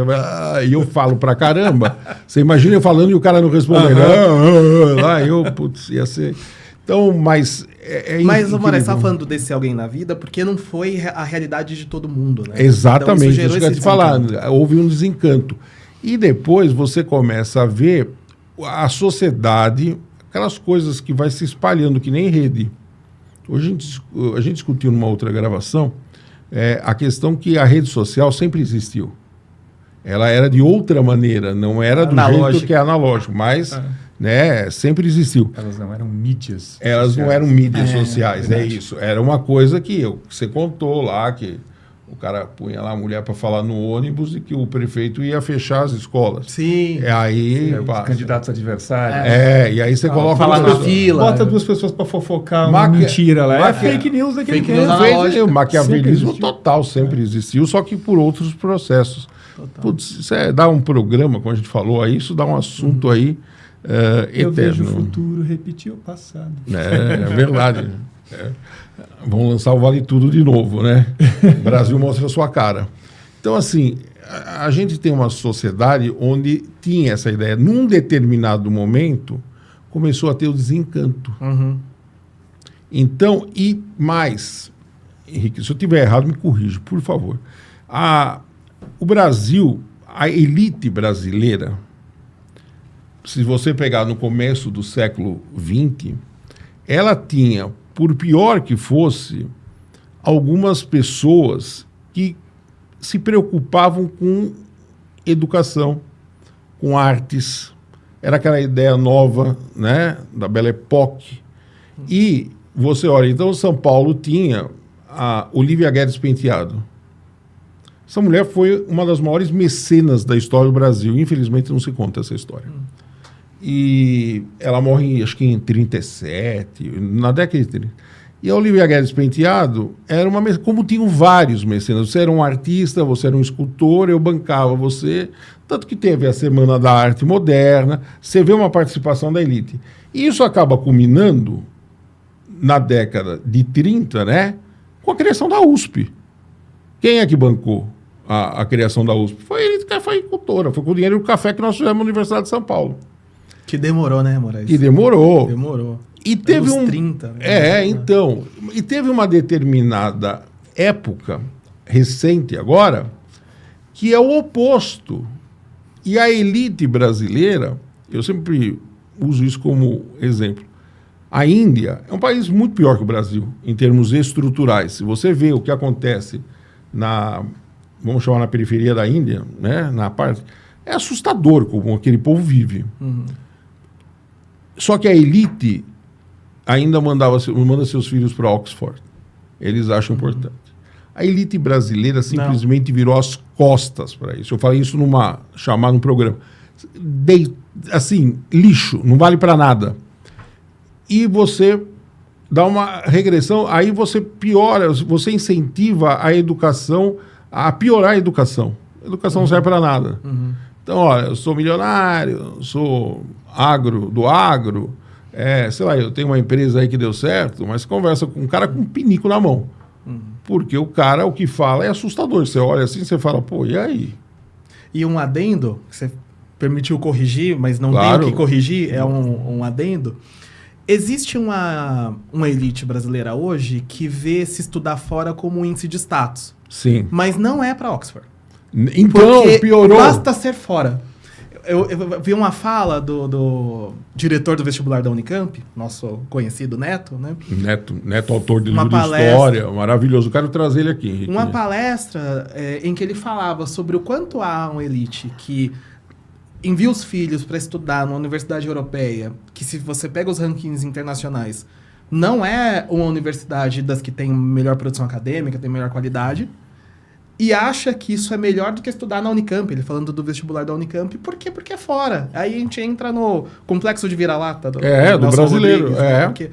eu falo pra caramba. Você imagina eu falando e o cara não respondendo. Ia ser... Então, mas... Mas, Moraes, você estava falando desse alguém na vida porque não foi a realidade de todo mundo, né? Exatamente, então, isso que eu ia te falar. Houve um desencanto. E depois você começa a ver a sociedade, aquelas coisas que vai se espalhando, que nem rede. Hoje a gente discutiu numa outra gravação a questão que a rede social sempre existiu. Ela era de outra maneira, não era do jeito que é analógico, mas... sempre existiu. Elas não eram mídias sociais. Não eram mídias sociais, isso. Era uma coisa que você contou lá, que o cara punha lá a mulher para falar no ônibus e que o prefeito ia fechar as escolas. Sim. Aí... os candidatos adversários. E aí você coloca... Falar na fila. Bota duas pessoas para fofocar uma mentira lá. É fake news daquele tempo. O maquiavelismo total sempre existiu, só que por outros processos. Putz, isso dá um programa, como a gente falou aí, isso dá um assunto aí eu eterno. Vejo o futuro repetir o passado. É verdade. Vão lançar o Vale Tudo de novo, né? O Brasil mostra a sua cara. Então, assim, a gente tem uma sociedade onde tinha essa ideia. Num determinado momento, começou a ter o desencanto. Então, e mais, Henrique, se eu estiver errado, me corrija, por favor. O Brasil, a elite brasileira, se você pegar no começo do século XX, ela tinha, por pior que fosse, algumas pessoas que se preocupavam com educação, com artes. Era aquela ideia nova, né, da Belle Époque. E você olha, então São Paulo tinha a Olívia Guedes Penteado. Essa mulher foi uma das maiores mecenas da história do Brasil. Infelizmente não se conta essa história. E ela morre, acho que em 37, na década de 30. E a Olívia Guedes Penteado era como tinham vários mecenas. Você era um artista, você era um escultor, eu bancava você. Tanto que teve a Semana da Arte Moderna, você vê uma participação da elite. E isso acaba culminando na década de 30, né, com a criação da USP. Quem é que bancou a criação da USP? Foi a elite cafeicultora, foi com o dinheiro do café que nós fizemos na Universidade de São Paulo. Que demorou, né, Moraes? Que demorou. Demorou. E teve 30, né? então. E teve uma determinada época recente agora, que é o oposto. E a elite brasileira, eu sempre uso isso como exemplo. A Índia é um país muito pior que o Brasil, em termos estruturais. Se você vê o que acontece vamos chamar na periferia da Índia, né, na parte, é assustador como aquele povo vive. Só que a elite ainda manda seus filhos para Oxford. Eles acham importante. A elite brasileira simplesmente virou as costas para isso. Eu falei isso num programa. Assim, lixo, não vale para nada. E você dá uma regressão, aí você piora, você incentiva a educação a piorar a educação. A educação não serve para nada. Então, olha, eu sou milionário, sou do agro, sei lá, eu tenho uma empresa aí que deu certo, mas conversa com um cara com um pinico na mão. Porque o cara, o que fala é assustador. Você olha assim, você fala, pô, e aí? E um adendo, que você permitiu corrigir, mas não tem o que corrigir, é um adendo. Existe uma elite brasileira hoje que vê se estudar fora como um índice de status. Sim. Mas não é para Oxford. Então, piorou. Basta ser fora. Eu vi uma fala do diretor do vestibular da Unicamp, nosso conhecido Neto, né? Neto, autor de livro de história, maravilhoso. Eu quero trazer ele aqui, Henrique. Uma palestra em que ele falava sobre o quanto há uma elite que envia os filhos para estudar numa universidade europeia, que se você pega os rankings internacionais, não é uma universidade das que tem melhor produção acadêmica, tem melhor qualidade, e acha que isso é melhor do que estudar na Unicamp. Ele falando do vestibular da Unicamp. Por quê? Porque é fora. Aí a gente entra no complexo de vira-lata do brasileiro. Rodrigues, né? Porque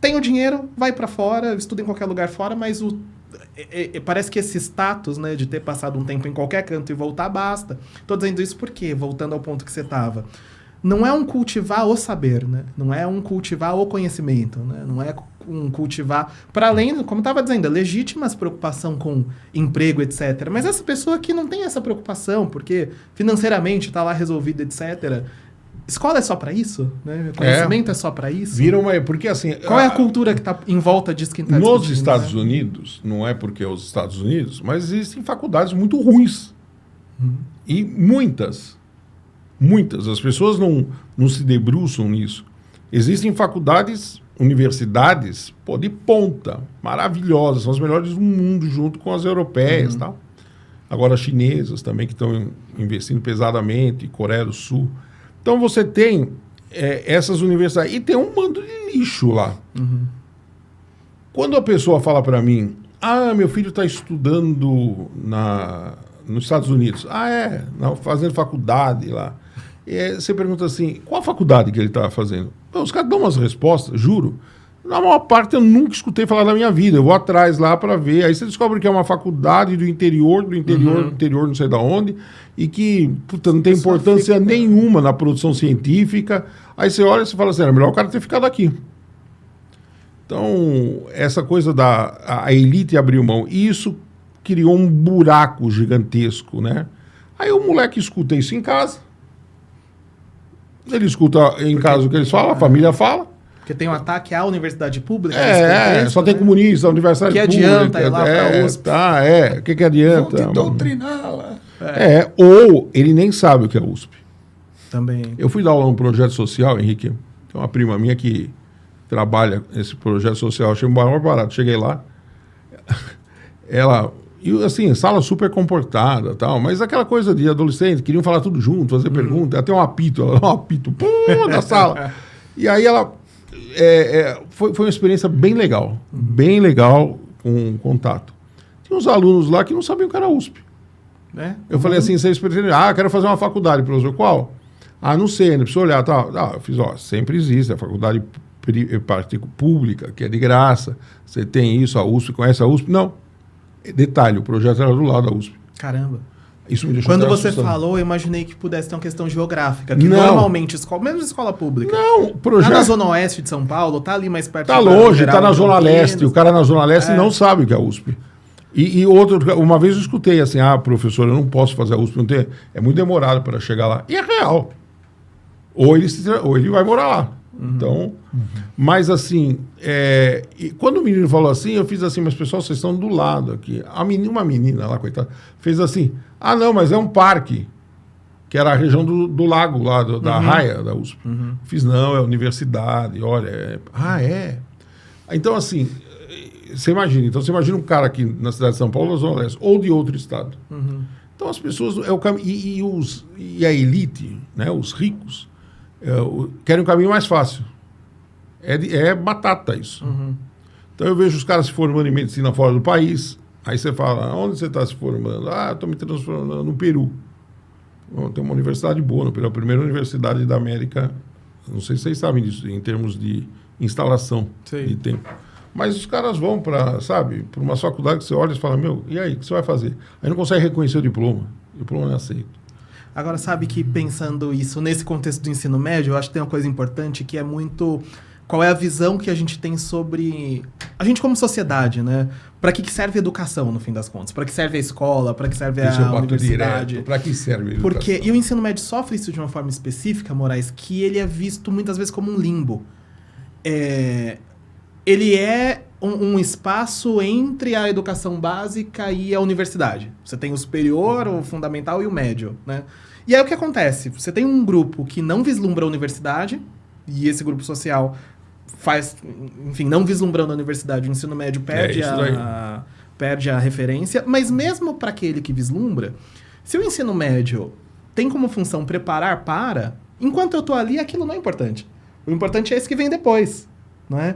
tem o dinheiro, vai para fora, estuda em qualquer lugar fora, mas parece que esse status, né, de ter passado um tempo em qualquer canto e voltar, basta. Tô dizendo isso porque, voltando ao ponto que você estava, não é um cultivar o saber, né? Não é um cultivar o conhecimento, né? Não é um cultivar, para além, como estava dizendo, legítimas preocupação com emprego, etc. Mas essa pessoa que não tem essa preocupação, porque financeiramente está lá resolvido, etc. Escola é só para isso? Né? Conhecimento é só para isso? Porque assim... Qual é a cultura que está em volta disso que está discutindo? Nos Estados Unidos, não é porque é os Estados Unidos, mas existem faculdades muito ruins. E muitas. As pessoas não se debruçam nisso. Existem faculdades, universidades, de ponta, maravilhosas, são as melhores do mundo, junto com as europeias. Tal. Agora, as chinesas também, que estão investindo pesadamente, Coreia do Sul. Então, você tem essas universidades, e tem um bando de lixo lá. Quando a pessoa fala para mim, meu filho está estudando nos Estados Unidos, fazendo faculdade lá. Você pergunta assim, qual a faculdade que ele está fazendo? Os caras dão umas respostas, juro. Na maior parte eu nunca escutei falar na minha vida. Eu vou atrás lá para ver. Aí você descobre que é uma faculdade do interior, não sei de onde, e que não tem importância nenhuma na produção científica. Aí você olha e você fala assim, era melhor o cara ter ficado aqui. Então, essa coisa a elite abriu mão. E isso criou um buraco gigantesco, né? Aí o moleque escuta isso em casa. Ele escuta em casa o que eles falam, a família fala. Porque tem um ataque à universidade pública. Só tem comunista, a universidade pública. Que adianta ir lá para a USP. O que adianta? Vão te doutriná-la. Ou ele nem sabe o que é USP. Também. Eu fui dar aula num projeto social, Henrique. Tem uma prima minha que trabalha nesse projeto social. Achei um maior barato. Cheguei lá. Ela... E assim, sala super comportada, tal, mas aquela coisa de adolescente, queriam falar tudo junto, fazer pergunta, até um apito da sala. E aí ela... foi uma experiência bem legal com contato. Tinha uns alunos lá que não sabiam o que era USP. Eu falei assim, vocês pretendem... quero fazer uma faculdade, professor, qual? Não sei, não precisa olhar, tal. Eu fiz, sempre existe a faculdade pública, que é de graça, você tem isso, a USP, conhece a USP? Não. Detalhe, o projeto era do lado da USP. Caramba. Isso me deixou Quando você assustado. falou, eu imaginei que pudesse ter uma questão geográfica. Que normalmente, mesmo escola pública. Não, projeto... Tá na Zona Oeste de São Paulo, tá ali mais perto. Tá longe, tá na Zona Leste. O cara na Zona Leste não sabe o que é a USP. E uma vez eu escutei assim, professor, eu não posso fazer a USP, é muito demorado para chegar lá. E é real. Ou ele vai morar lá. Então, mas assim, e quando o menino falou assim, eu fiz assim, mas pessoal, vocês estão do lado aqui. Uma menina lá, coitada, fez assim, não, mas é um parque, que era a região do lago lá, da Raia, da USP. Fiz, não, é universidade, olha, é. Então, assim, você imagina um cara aqui na cidade de São Paulo, na Zona Leste, ou de outro estado. Então as pessoas, e a elite, né, os ricos, querem um caminho mais fácil. É batata isso. Então eu vejo os caras se formando em medicina fora do país, aí você fala, onde você está se formando? Estou me transformando no Peru. Tem uma universidade boa no Peru, a primeira universidade da América, não sei se vocês sabem disso, em termos de instalação de tempo. Mas os caras vão para umas faculdades que você olha e fala, e aí, o que você vai fazer? Aí não consegue reconhecer o diploma não é aceito. Agora, sabe que pensando isso nesse contexto do ensino médio, eu acho que tem uma coisa importante que é muito... Qual é a visão que a gente tem sobre a gente como sociedade, né? Para que serve a educação, no fim das contas? Para que serve a escola? Para que serve a universidade? Para que serve a educação? Porque e o ensino médio sofre isso de uma forma específica, Moraes, que ele é visto muitas vezes como um limbo. Ele é um espaço entre a educação básica e a universidade. Você tem o superior, o fundamental e o médio, né? E aí o que acontece? Você tem um grupo que não vislumbra a universidade, e esse grupo social faz, enfim, não vislumbrando a universidade, o ensino médio perde a referência, mas mesmo para aquele que vislumbra, se o ensino médio tem como função preparar para, enquanto eu estou ali, aquilo não é importante. O importante é esse que vem depois, não é?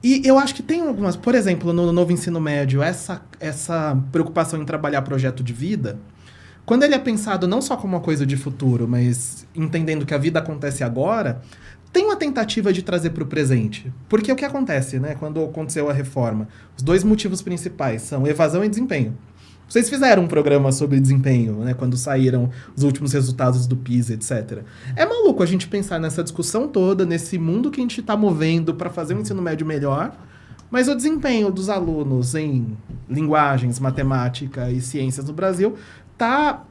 E eu acho que tem algumas... Por exemplo, no novo ensino médio, essa preocupação em trabalhar projeto de vida, quando ele é pensado não só como uma coisa de futuro, mas entendendo que a vida acontece agora, tem uma tentativa de trazer para o presente. Porque o que acontece, né? Quando aconteceu a reforma, os dois motivos principais são evasão e desempenho. Vocês fizeram um programa sobre desempenho, né? Quando saíram os últimos resultados do PISA, etc. É maluco a gente pensar nessa discussão toda, nesse mundo que a gente está movendo para fazer um ensino médio melhor, mas o desempenho dos alunos em linguagens, matemática e ciências no Brasil tá...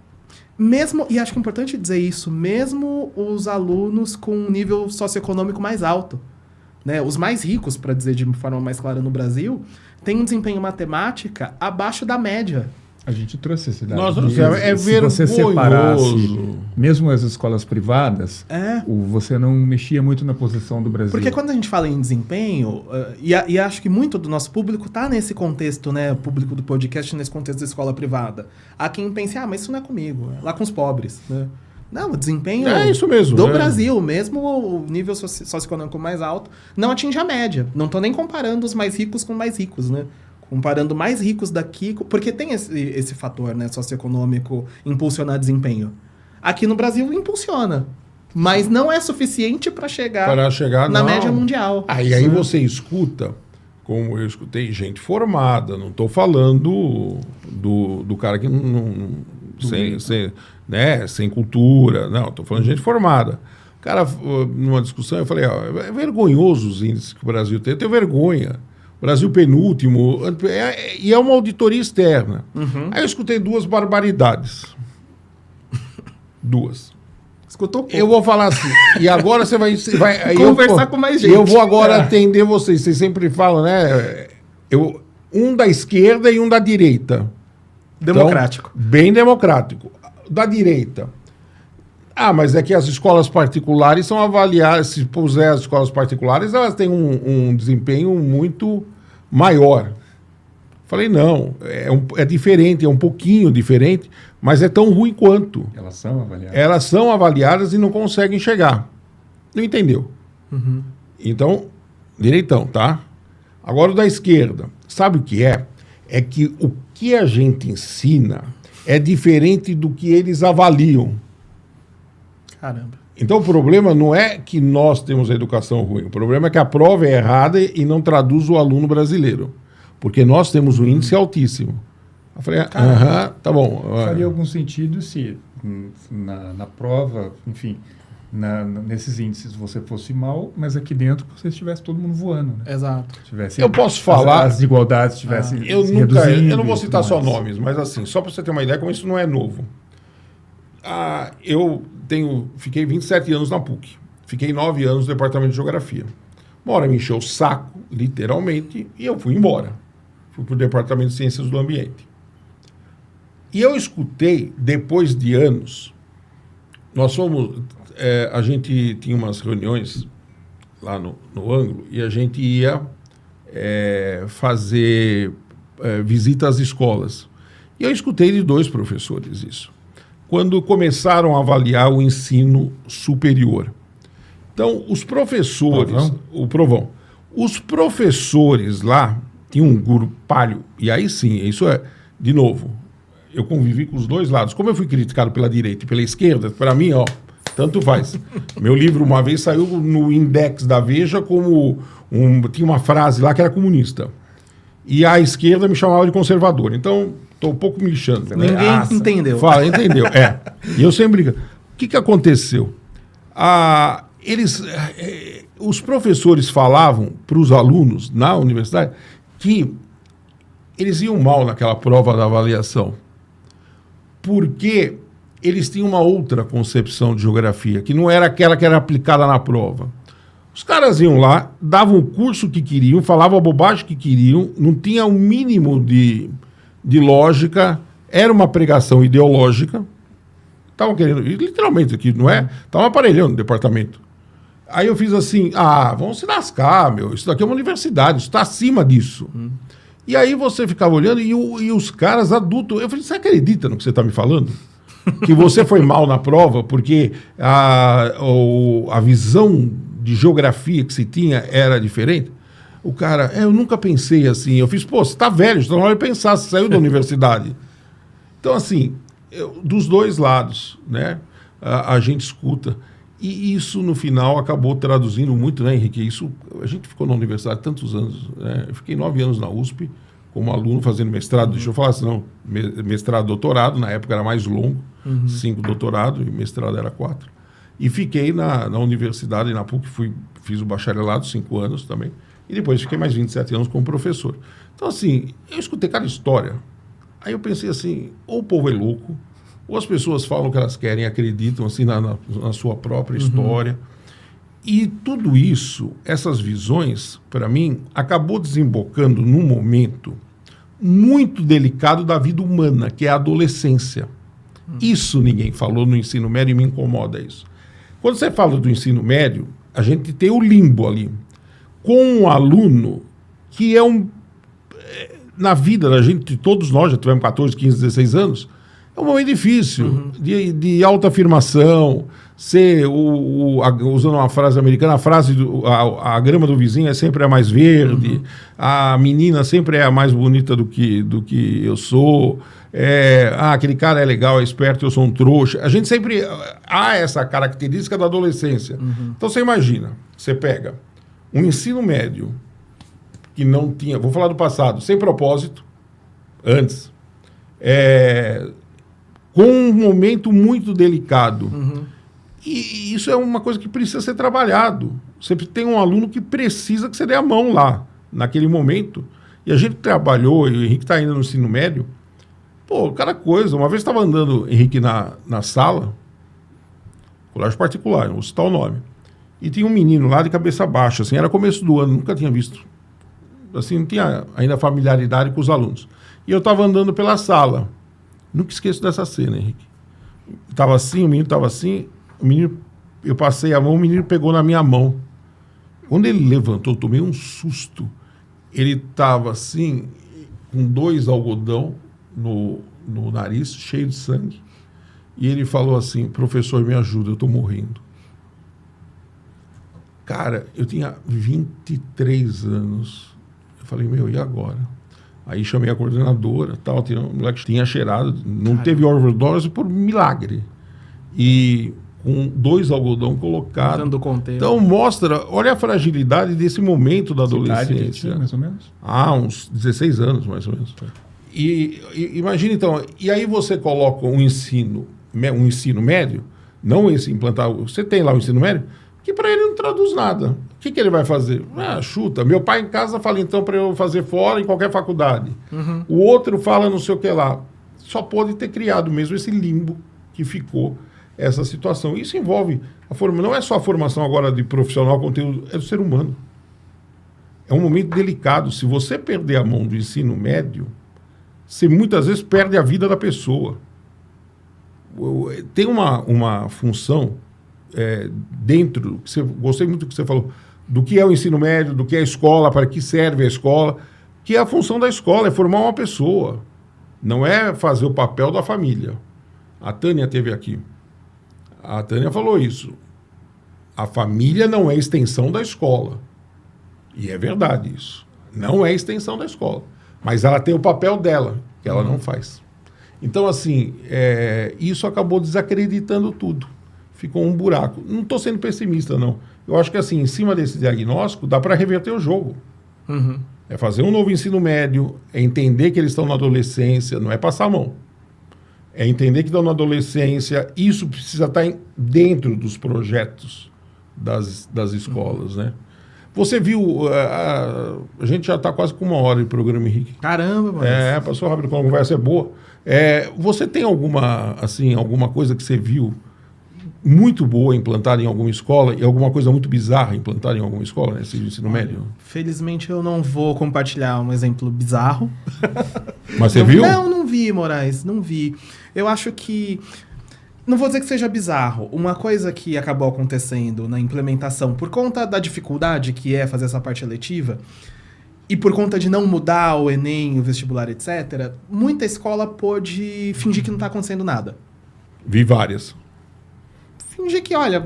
Mesmo, e acho que é importante dizer isso, mesmo os alunos com um nível socioeconômico mais alto, né? Os mais ricos, para dizer de forma mais clara no Brasil, têm um desempenho matemática abaixo da média. A gente trouxe esse dado. Nós trouxemos. É se você separasse, vergonhoso. mesmo as escolas privadas, você não mexia muito na posição do Brasil. Porque quando a gente fala em desempenho, e acho que muito do nosso público está nesse contexto, né? O público do podcast nesse contexto da escola privada. Há quem pense, mas isso não é comigo, é lá com os pobres, né? Não, o desempenho isso mesmo, do Brasil, mesmo o nível socioeconômico mais alto, não atinge a média. Não estou nem comparando os mais ricos com mais ricos, né? Comparando mais ricos daqui, porque tem esse fator, né, socioeconômico impulsionar desempenho. Aqui no Brasil impulsiona, mas não é suficiente para chegar na média mundial. Aí você escuta, como eu escutei, gente formada, não estou falando do cara que sem cultura, não, estou falando de gente formada. Cara, numa discussão, eu falei, é vergonhoso os índices que o Brasil tem, eu tenho vergonha. Brasil penúltimo, e é uma auditoria externa. Aí eu escutei duas barbaridades. Duas. Escutou pouco. Eu vou falar assim, e agora você vai conversar com mais gente. Eu vou agora atender vocês. Vocês sempre falam, né? Um da esquerda e um da direita. Democrático. Então, bem democrático. Da direita. Mas é que as escolas particulares são avaliadas, se puser as escolas particulares, elas têm um desempenho muito maior. Falei, não, é diferente, é um pouquinho diferente, mas é tão ruim quanto. Elas são avaliadas. Elas são avaliadas e não conseguem chegar. Não entendeu? Então, direitão, tá? Agora o da esquerda. Sabe o que é? É que o que a gente ensina é diferente do que eles avaliam. Caramba. Então o problema não é que nós temos a educação ruim, o problema é que a prova é errada e não traduz o aluno brasileiro, porque nós temos um índice altíssimo. Eu falei, tá bom. Faria algum sentido se na prova, enfim, nesses índices você fosse mal, mas aqui dentro você estivesse todo mundo voando. Né? Exato. Eu posso falar... As desigualdades estivessem eu não vou citar só nomes, mas assim, só para você ter uma ideia como isso não é novo. Eu fiquei 27 anos na PUC. Fiquei 9 anos no departamento de geografia. Uma hora me encheu o saco, literalmente, e eu fui embora. Fui para o departamento de ciências do ambiente. E eu escutei, depois de anos, nós fomos... a gente tinha umas reuniões lá no ângulo e a gente ia fazer visita às escolas. E eu escutei de 2 professores isso. Quando começaram a avaliar o ensino superior. Então, os professores... O Provão. Os professores lá, tinha um grupalho, e aí sim, isso de novo, eu convivi com os 2 lados. Como eu fui criticado pela direita e pela esquerda, para mim, tanto faz. Meu livro, uma vez, saiu no index da Veja como... tinha uma frase lá que era comunista. E a esquerda me chamava de conservador. Então, estou um pouco me lixando. Ninguém entendeu. Fala, entendeu. E eu sempre brigo. O que aconteceu? Os professores falavam para os alunos na universidade que eles iam mal naquela prova da avaliação. Porque eles tinham uma outra concepção de geografia, que não era aquela que era aplicada na prova. Os caras iam lá, davam o curso que queriam, falavam a bobagem que queriam, não tinha o mínimo de lógica, era uma pregação ideológica. Estavam querendo, literalmente aqui, não é? Estavam aparelhando no departamento. Aí eu fiz assim, vamos se lascar, meu, isso daqui é uma universidade, isso está acima disso. E aí você ficava olhando e os caras adultos, eu falei, você acredita no que você está me falando? Que você foi mal na prova porque a visão de geografia que se tinha era diferente? O cara, eu nunca pensei assim. Eu fiz, você está velho, está na hora de pensar, você saiu da universidade. Então, assim, dos 2 lados, né, a gente escuta. E isso, no final, acabou traduzindo muito, né, Henrique? A gente ficou na universidade tantos anos, né? Eu fiquei 9 anos na USP, como aluno, fazendo mestrado. Deixa eu falar assim, não, mestrado, doutorado, na época era mais longo, 5 doutorado, e mestrado era 4. E fiquei na universidade, na PUC, fiz o bacharelado, 5 anos também, e depois fiquei mais 27 anos como professor. Então, assim, eu escutei cada história. Aí eu pensei assim, ou o povo é louco, ou as pessoas falam o que elas querem, acreditam assim na sua própria história. E tudo isso, essas visões, para mim, acabou desembocando num momento muito delicado da vida humana, que é a adolescência. Isso ninguém falou no ensino médio e me incomoda isso. Quando você fala do ensino médio, a gente tem o limbo ali, com um aluno que na vida da gente, todos nós já tivemos 14, 15, 16 anos, é um momento difícil, de autoafirmação, usando uma frase americana, a grama do vizinho é sempre a mais verde, a menina sempre é a mais bonita do que eu sou, aquele cara é legal, é esperto, eu sou um trouxa. A gente sempre há essa característica da adolescência. Então você imagina, você pega um ensino médio que não tinha, vou falar do passado, sem propósito, antes, com um momento muito delicado. E isso é uma coisa que precisa ser trabalhado. Você tem um aluno que precisa que você dê a mão lá, naquele momento. E a gente trabalhou, e o Henrique está ainda no ensino médio. Cada coisa. Uma vez estava andando, Henrique, na sala, colégio particular, não vou citar o nome. E tinha um menino lá de cabeça baixa, assim, era começo do ano, nunca tinha visto. Assim, não tinha ainda familiaridade com os alunos. E eu estava andando pela sala. Nunca esqueço dessa cena, Henrique. Estava assim, o menino estava assim, eu passei a mão, o menino pegou na minha mão. Quando ele levantou, eu tomei um susto. Ele estava assim, com 2 algodão no nariz, cheio de sangue. E ele falou assim, professor, me ajuda, eu estou morrendo. Cara, eu tinha 23 anos. Eu falei, e agora? Aí chamei a coordenadora, o moleque tinha cheirado, não teve overdose por milagre. E com 2 algodão colocados. Então mostra, olha a fragilidade desse momento da adolescência. Tinha, mais ou menos? Uns 16 anos, mais ou menos. E imagina então, e aí você coloca um ensino médio, não esse implantar, você tem lá o ensino médio, que para ele não traduz nada. O que ele vai fazer? Chuta. Meu pai em casa fala então para eu fazer fora em qualquer faculdade. O outro fala não sei o que lá. Só pode ter criado mesmo esse limbo que ficou. essa situação. Isso envolve não é só a formação agora de profissional, conteúdo, é do ser humano. É um momento delicado. Se você perder a mão do ensino médio, você muitas vezes perde a vida da pessoa. Tem uma função dentro, gostei muito do que você falou, do que é o ensino médio, do que é a escola, para que serve a escola, que é a função da escola, é formar uma pessoa. Não é fazer o papel da família. A Tânia esteve aqui. A Tânia falou isso. A família não é extensão da escola. E é verdade isso. Não é extensão da escola. Mas ela tem o papel dela, que ela não faz. Então, assim, isso acabou desacreditando tudo. Ficou um buraco. Não estou sendo pessimista, não. Eu acho que, assim, em cima desse diagnóstico, dá para reverter o jogo. Uhum. É fazer um novo ensino médio, é entender que eles estão na adolescência, não é passar a mão. É entender que estão na adolescência, isso precisa estar dentro dos projetos das escolas, né? Você viu, a gente já está quase com 1 hora de programa, Henrique. Caramba, mano. Passou rápido, quando a conversa é boa. Você tem alguma coisa que você viu muito boa implantada em alguma escola e alguma coisa muito bizarra implantada em alguma escola, nesse ensino médio? Felizmente eu não vou compartilhar um exemplo bizarro. Mas você viu? Não vi, Moraes, não vi. Eu acho que... Não vou dizer que seja bizarro. Uma coisa que acabou acontecendo na implementação, por conta da dificuldade que é fazer essa parte eletiva, e por conta de não mudar o Enem, o vestibular, etc., muita escola pôde fingir que não está acontecendo nada. Vi várias. Fingir que, olha,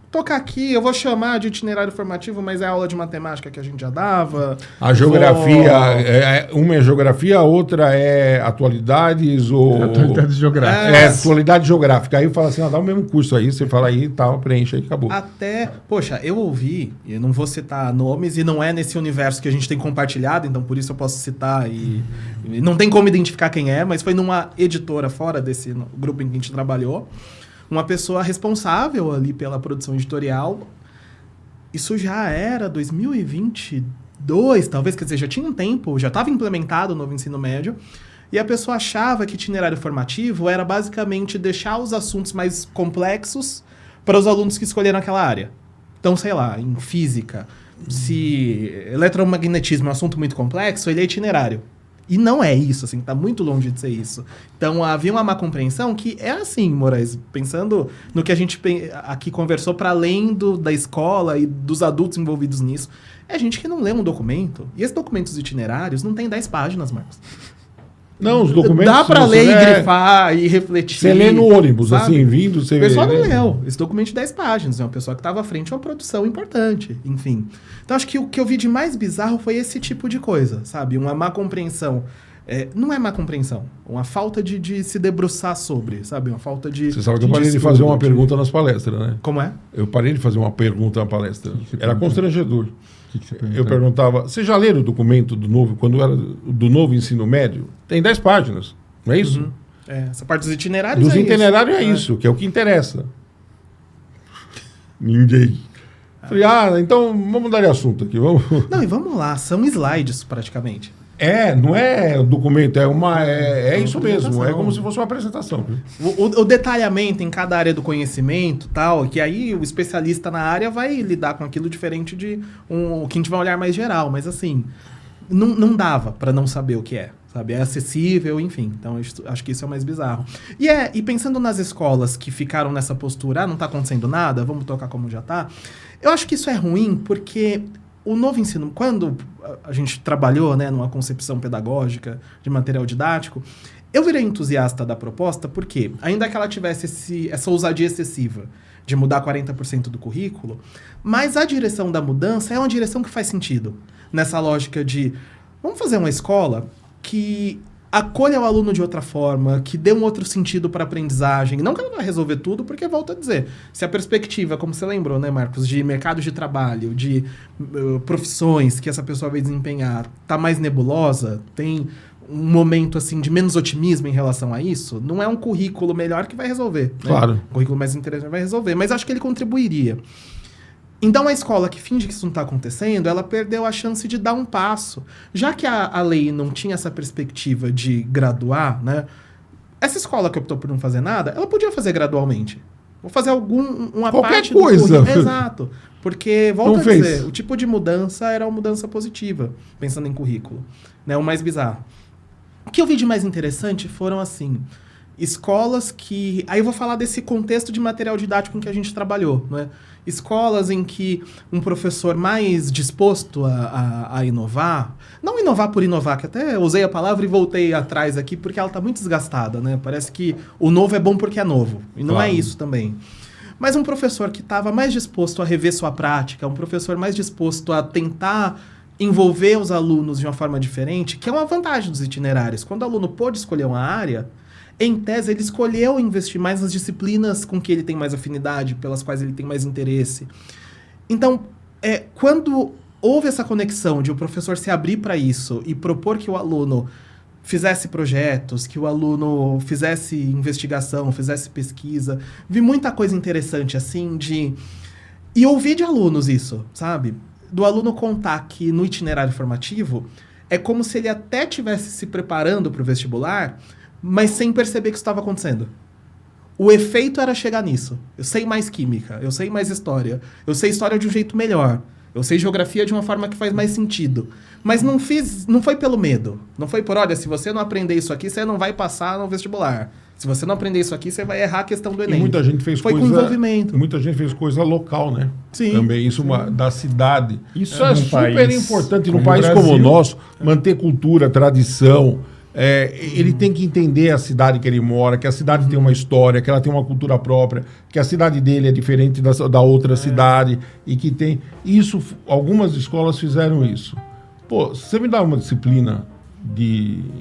tocar aqui, eu vou chamar de itinerário formativo, mas é a aula de matemática que a gente já dava. A geografia, uma é geografia, a outra é atualidades ou... Atualidades geográficas. Atualidade geográfica. Aí fala assim, dá o mesmo curso aí, você fala aí e tal, preenche aí, acabou. Até, poxa, eu ouvi, eu não vou citar nomes, e não é nesse universo que a gente tem compartilhado, então por isso eu posso citar e não tem como identificar quem é, mas foi numa editora fora desse grupo em que a gente trabalhou, uma pessoa responsável ali pela produção editorial. Isso já era 2022, talvez, quer dizer, já tinha um tempo, já estava implementado o novo ensino médio, e a pessoa achava que itinerário formativo era basicamente deixar os assuntos mais complexos para os alunos que escolheram aquela área. Então, sei lá, em física, se eletromagnetismo é um assunto muito complexo, ele é itinerário. E não é isso, assim, tá muito longe de ser isso. Então, havia uma má compreensão que é assim, Moraes, pensando no que a gente aqui conversou para além da escola e dos adultos envolvidos nisso, é gente que não lê um documento. E esses documentos itinerários não tem 10 páginas, Marcos. Não, os documentos... Dá para ler e grifar e refletir. Você lê no ônibus, sabe? assim, vindo... Você o pessoal não leu. Esse documento de 10 páginas. É uma pessoa que estava à frente de uma produção importante. Enfim. Então, acho que o que eu vi de mais bizarro foi esse tipo de coisa, sabe? Uma má compreensão. Não é má compreensão. Uma falta de se debruçar sobre, sabe? Uma falta de... Você sabe que eu parei de fazer uma pergunta nas palestras, né? Como é? Eu parei de fazer uma pergunta na palestra. Era constrangedor. Que você eu perguntava, você já leram o documento do novo, quando era do novo ensino médio? Tem 10 páginas, não é isso? Uhum. Essa parte dos itinerários dos itinerários é isso, que é o que interessa. Ninguém. Falei, então vamos mudar de assunto aqui. Vamos. Não, e vamos lá, são slides praticamente. Não é documento, é isso mesmo. É como se fosse uma apresentação. O detalhamento em cada área do conhecimento, tal, que aí o especialista na área vai lidar com aquilo diferente de quem tiver um olhar mais geral. Mas assim, não dava para não saber o que é, sabe? É acessível, enfim. Então, acho que isso é o mais bizarro. E pensando nas escolas que ficaram nessa postura, não tá acontecendo nada, vamos tocar como já tá. Eu acho que isso é ruim porque... O novo ensino, quando a gente trabalhou, né, numa concepção pedagógica de material didático, eu virei entusiasta da proposta porque, ainda que ela tivesse essa ousadia excessiva de mudar 40% do currículo, mas a direção da mudança é uma direção que faz sentido. Nessa lógica de, vamos fazer uma escola que acolha o aluno de outra forma, que dê um outro sentido para a aprendizagem. Não que ela vai resolver tudo, porque, volto a dizer, se a perspectiva, como você lembrou, né, Marcos, de mercado de trabalho, de profissões que essa pessoa vai desempenhar, tá mais nebulosa, tem um momento assim de menos otimismo em relação a isso, não é um currículo melhor que vai resolver. Claro. Né? Um currículo mais interessante vai resolver, mas acho que ele contribuiria. Então, a escola que finge que isso não está acontecendo, ela perdeu a chance de dar um passo. Já que a lei não tinha essa perspectiva de graduar, né? Essa escola que optou por não fazer nada, ela podia fazer gradualmente. Vou fazer uma Qualquer parte coisa. do currículo. Exato. Porque, volto Não a fez. dizer, o tipo de mudança era uma mudança positiva, pensando em currículo. Né? O mais bizarro. O que eu vi de mais interessante foram, assim, escolas que... Aí eu vou falar desse contexto de material didático em que a gente trabalhou, né? Escolas em que um professor mais disposto a inovar... Não inovar por inovar, que até usei a palavra e voltei atrás aqui, porque ela está muito desgastada, né? Parece que o novo é bom porque é novo. E não é isso também. Mas um professor que estava mais disposto a rever sua prática, um professor mais disposto a tentar envolver os alunos de uma forma diferente, que é uma vantagem dos itinerários. Quando o aluno pôde escolher uma área, em tese ele escolheu investir mais nas disciplinas com que ele tem mais afinidade, pelas quais ele tem mais interesse. Então, quando houve essa conexão de o professor se abrir para isso e propor que o aluno fizesse projetos, que o aluno fizesse investigação, fizesse pesquisa, vi muita coisa interessante assim e ouvi de alunos isso, sabe? Do aluno contar que no itinerário formativo é como se ele até estivesse se preparando para o vestibular, mas sem perceber que isso estava acontecendo. O efeito era chegar nisso. Eu sei mais química, eu sei mais história, eu sei história de um jeito melhor, eu sei geografia de uma forma que faz mais sentido. Mas não foi pelo medo. Não foi por, olha, se você não aprender isso aqui, você não vai passar no vestibular. Se você não aprender isso aqui, você vai errar a questão do Enem. E muita gente fez coisa... Foi com envolvimento. Muita gente fez coisa local, né? Sim. Também, isso da cidade. Isso é super importante num como país Brasil, como o nosso, manter cultura, tradição. Ele tem que entender a cidade que ele mora, que a cidade tem uma história, que ela tem uma cultura própria, que a cidade dele é diferente da outra cidade e que tem... Isso, algumas escolas fizeram isso. Pô, você me dá uma disciplina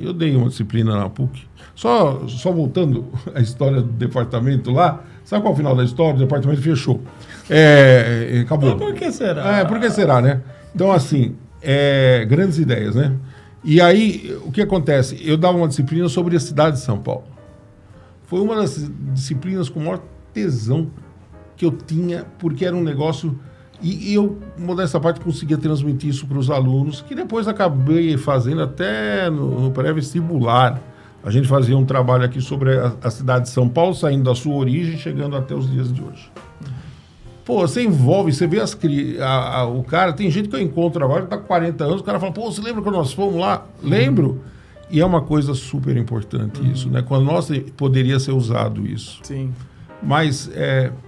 eu dei uma disciplina na PUC. Só voltando à história do departamento lá, sabe qual é o final da história? O departamento fechou. Acabou. Mas por que será? Por que será, né? Então, assim, grandes ideias, né? E aí, o que acontece? Eu dava uma disciplina sobre a cidade de São Paulo. Foi uma das disciplinas com o maior tesão que eu tinha, porque era um negócio... E eu, modesta parte, conseguia transmitir isso para os alunos, que depois acabei fazendo até no pré-vestibular. A gente fazia um trabalho aqui sobre a cidade de São Paulo, saindo da sua origem, chegando até os dias de hoje. Pô, você envolve, você vê o cara, tem gente que eu encontro agora que está com 40 anos, o cara fala, pô, você lembra quando nós fomos lá? Lembro. E é uma coisa super importante isso, né? Quando nós poderia ser usado isso. Sim. Mas,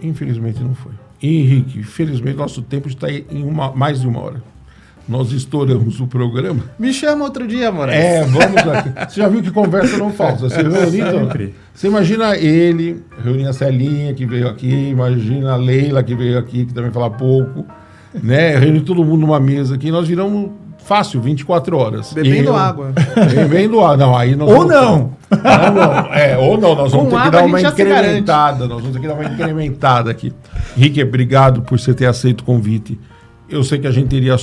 infelizmente, não foi. Henrique, felizmente, nosso tempo está em mais de uma hora. Nós estouramos o programa. Me chama outro dia, Moraes. Vamos aqui. Você já viu que conversa não falta. Você reuniu, você imagina ele, reunir a Celinha, que veio aqui, imagina a Leila, que veio aqui, que também fala pouco, né? Reunir todo mundo numa mesa aqui, nós viramos fácil, 24 horas. Bebendo água. Bebendo água. Não, aí nós ou não. Ou não, nós vamos ter que dar uma incrementada. Nós vamos ter que dar uma incrementada aqui. Henrique, obrigado por você ter aceito o convite. Eu sei que a gente teria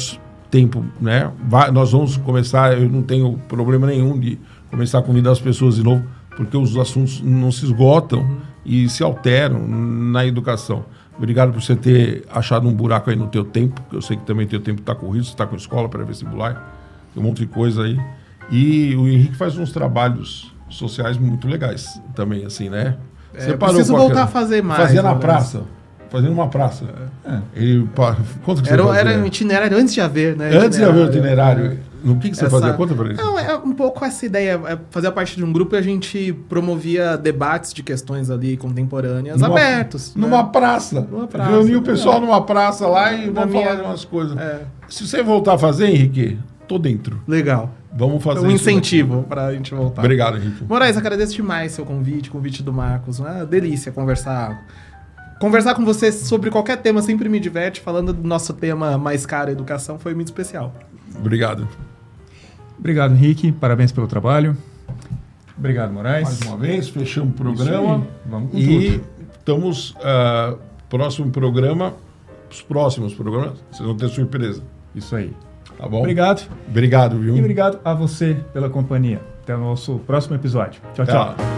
tempo, né? Nós vamos começar, eu não tenho problema nenhum de começar a convidar as pessoas de novo, porque os assuntos não se esgotam e se alteram na educação. Obrigado por você ter achado um buraco aí no teu tempo, que eu sei que também teu tempo está corrido, você está com escola pré-vestibular, tem um monte de coisa aí. E o Henrique faz uns trabalhos sociais muito legais também, assim, né? Preciso voltar a fazer mais. Fazia na praça. Fazendo uma praça. Quanto que você fazia? Era um itinerário antes de haver, né? Antes de haver o itinerário. No que você fazia? Conta pra ele. Não, é um pouco essa ideia. Fazia parte de um grupo e a gente promovia debates de questões ali contemporâneas abertos. Numa praça. Reunia o pessoal numa praça lá e vamos falar de umas coisas. Se você voltar a fazer, Henrique, tô dentro. Legal. Vamos fazer um incentivo pra gente voltar. Obrigado, Henrique. Moraes, agradeço demais seu convite do Marcos. Uma delícia conversar com você sobre qualquer tema sempre me diverte. Falando do nosso tema mais caro, educação, foi muito especial. Obrigado. Obrigado, Henrique. Parabéns pelo trabalho. Obrigado, Moraes. Mais uma vez, fechamos o programa. Vamos com tudo. Estamos, próximo programa, os próximos programas, vocês vão ter surpresa. Isso aí. Tá bom? Obrigado. Obrigado, viu? E obrigado a você pela companhia. Até o nosso próximo episódio. Tchau, tchau.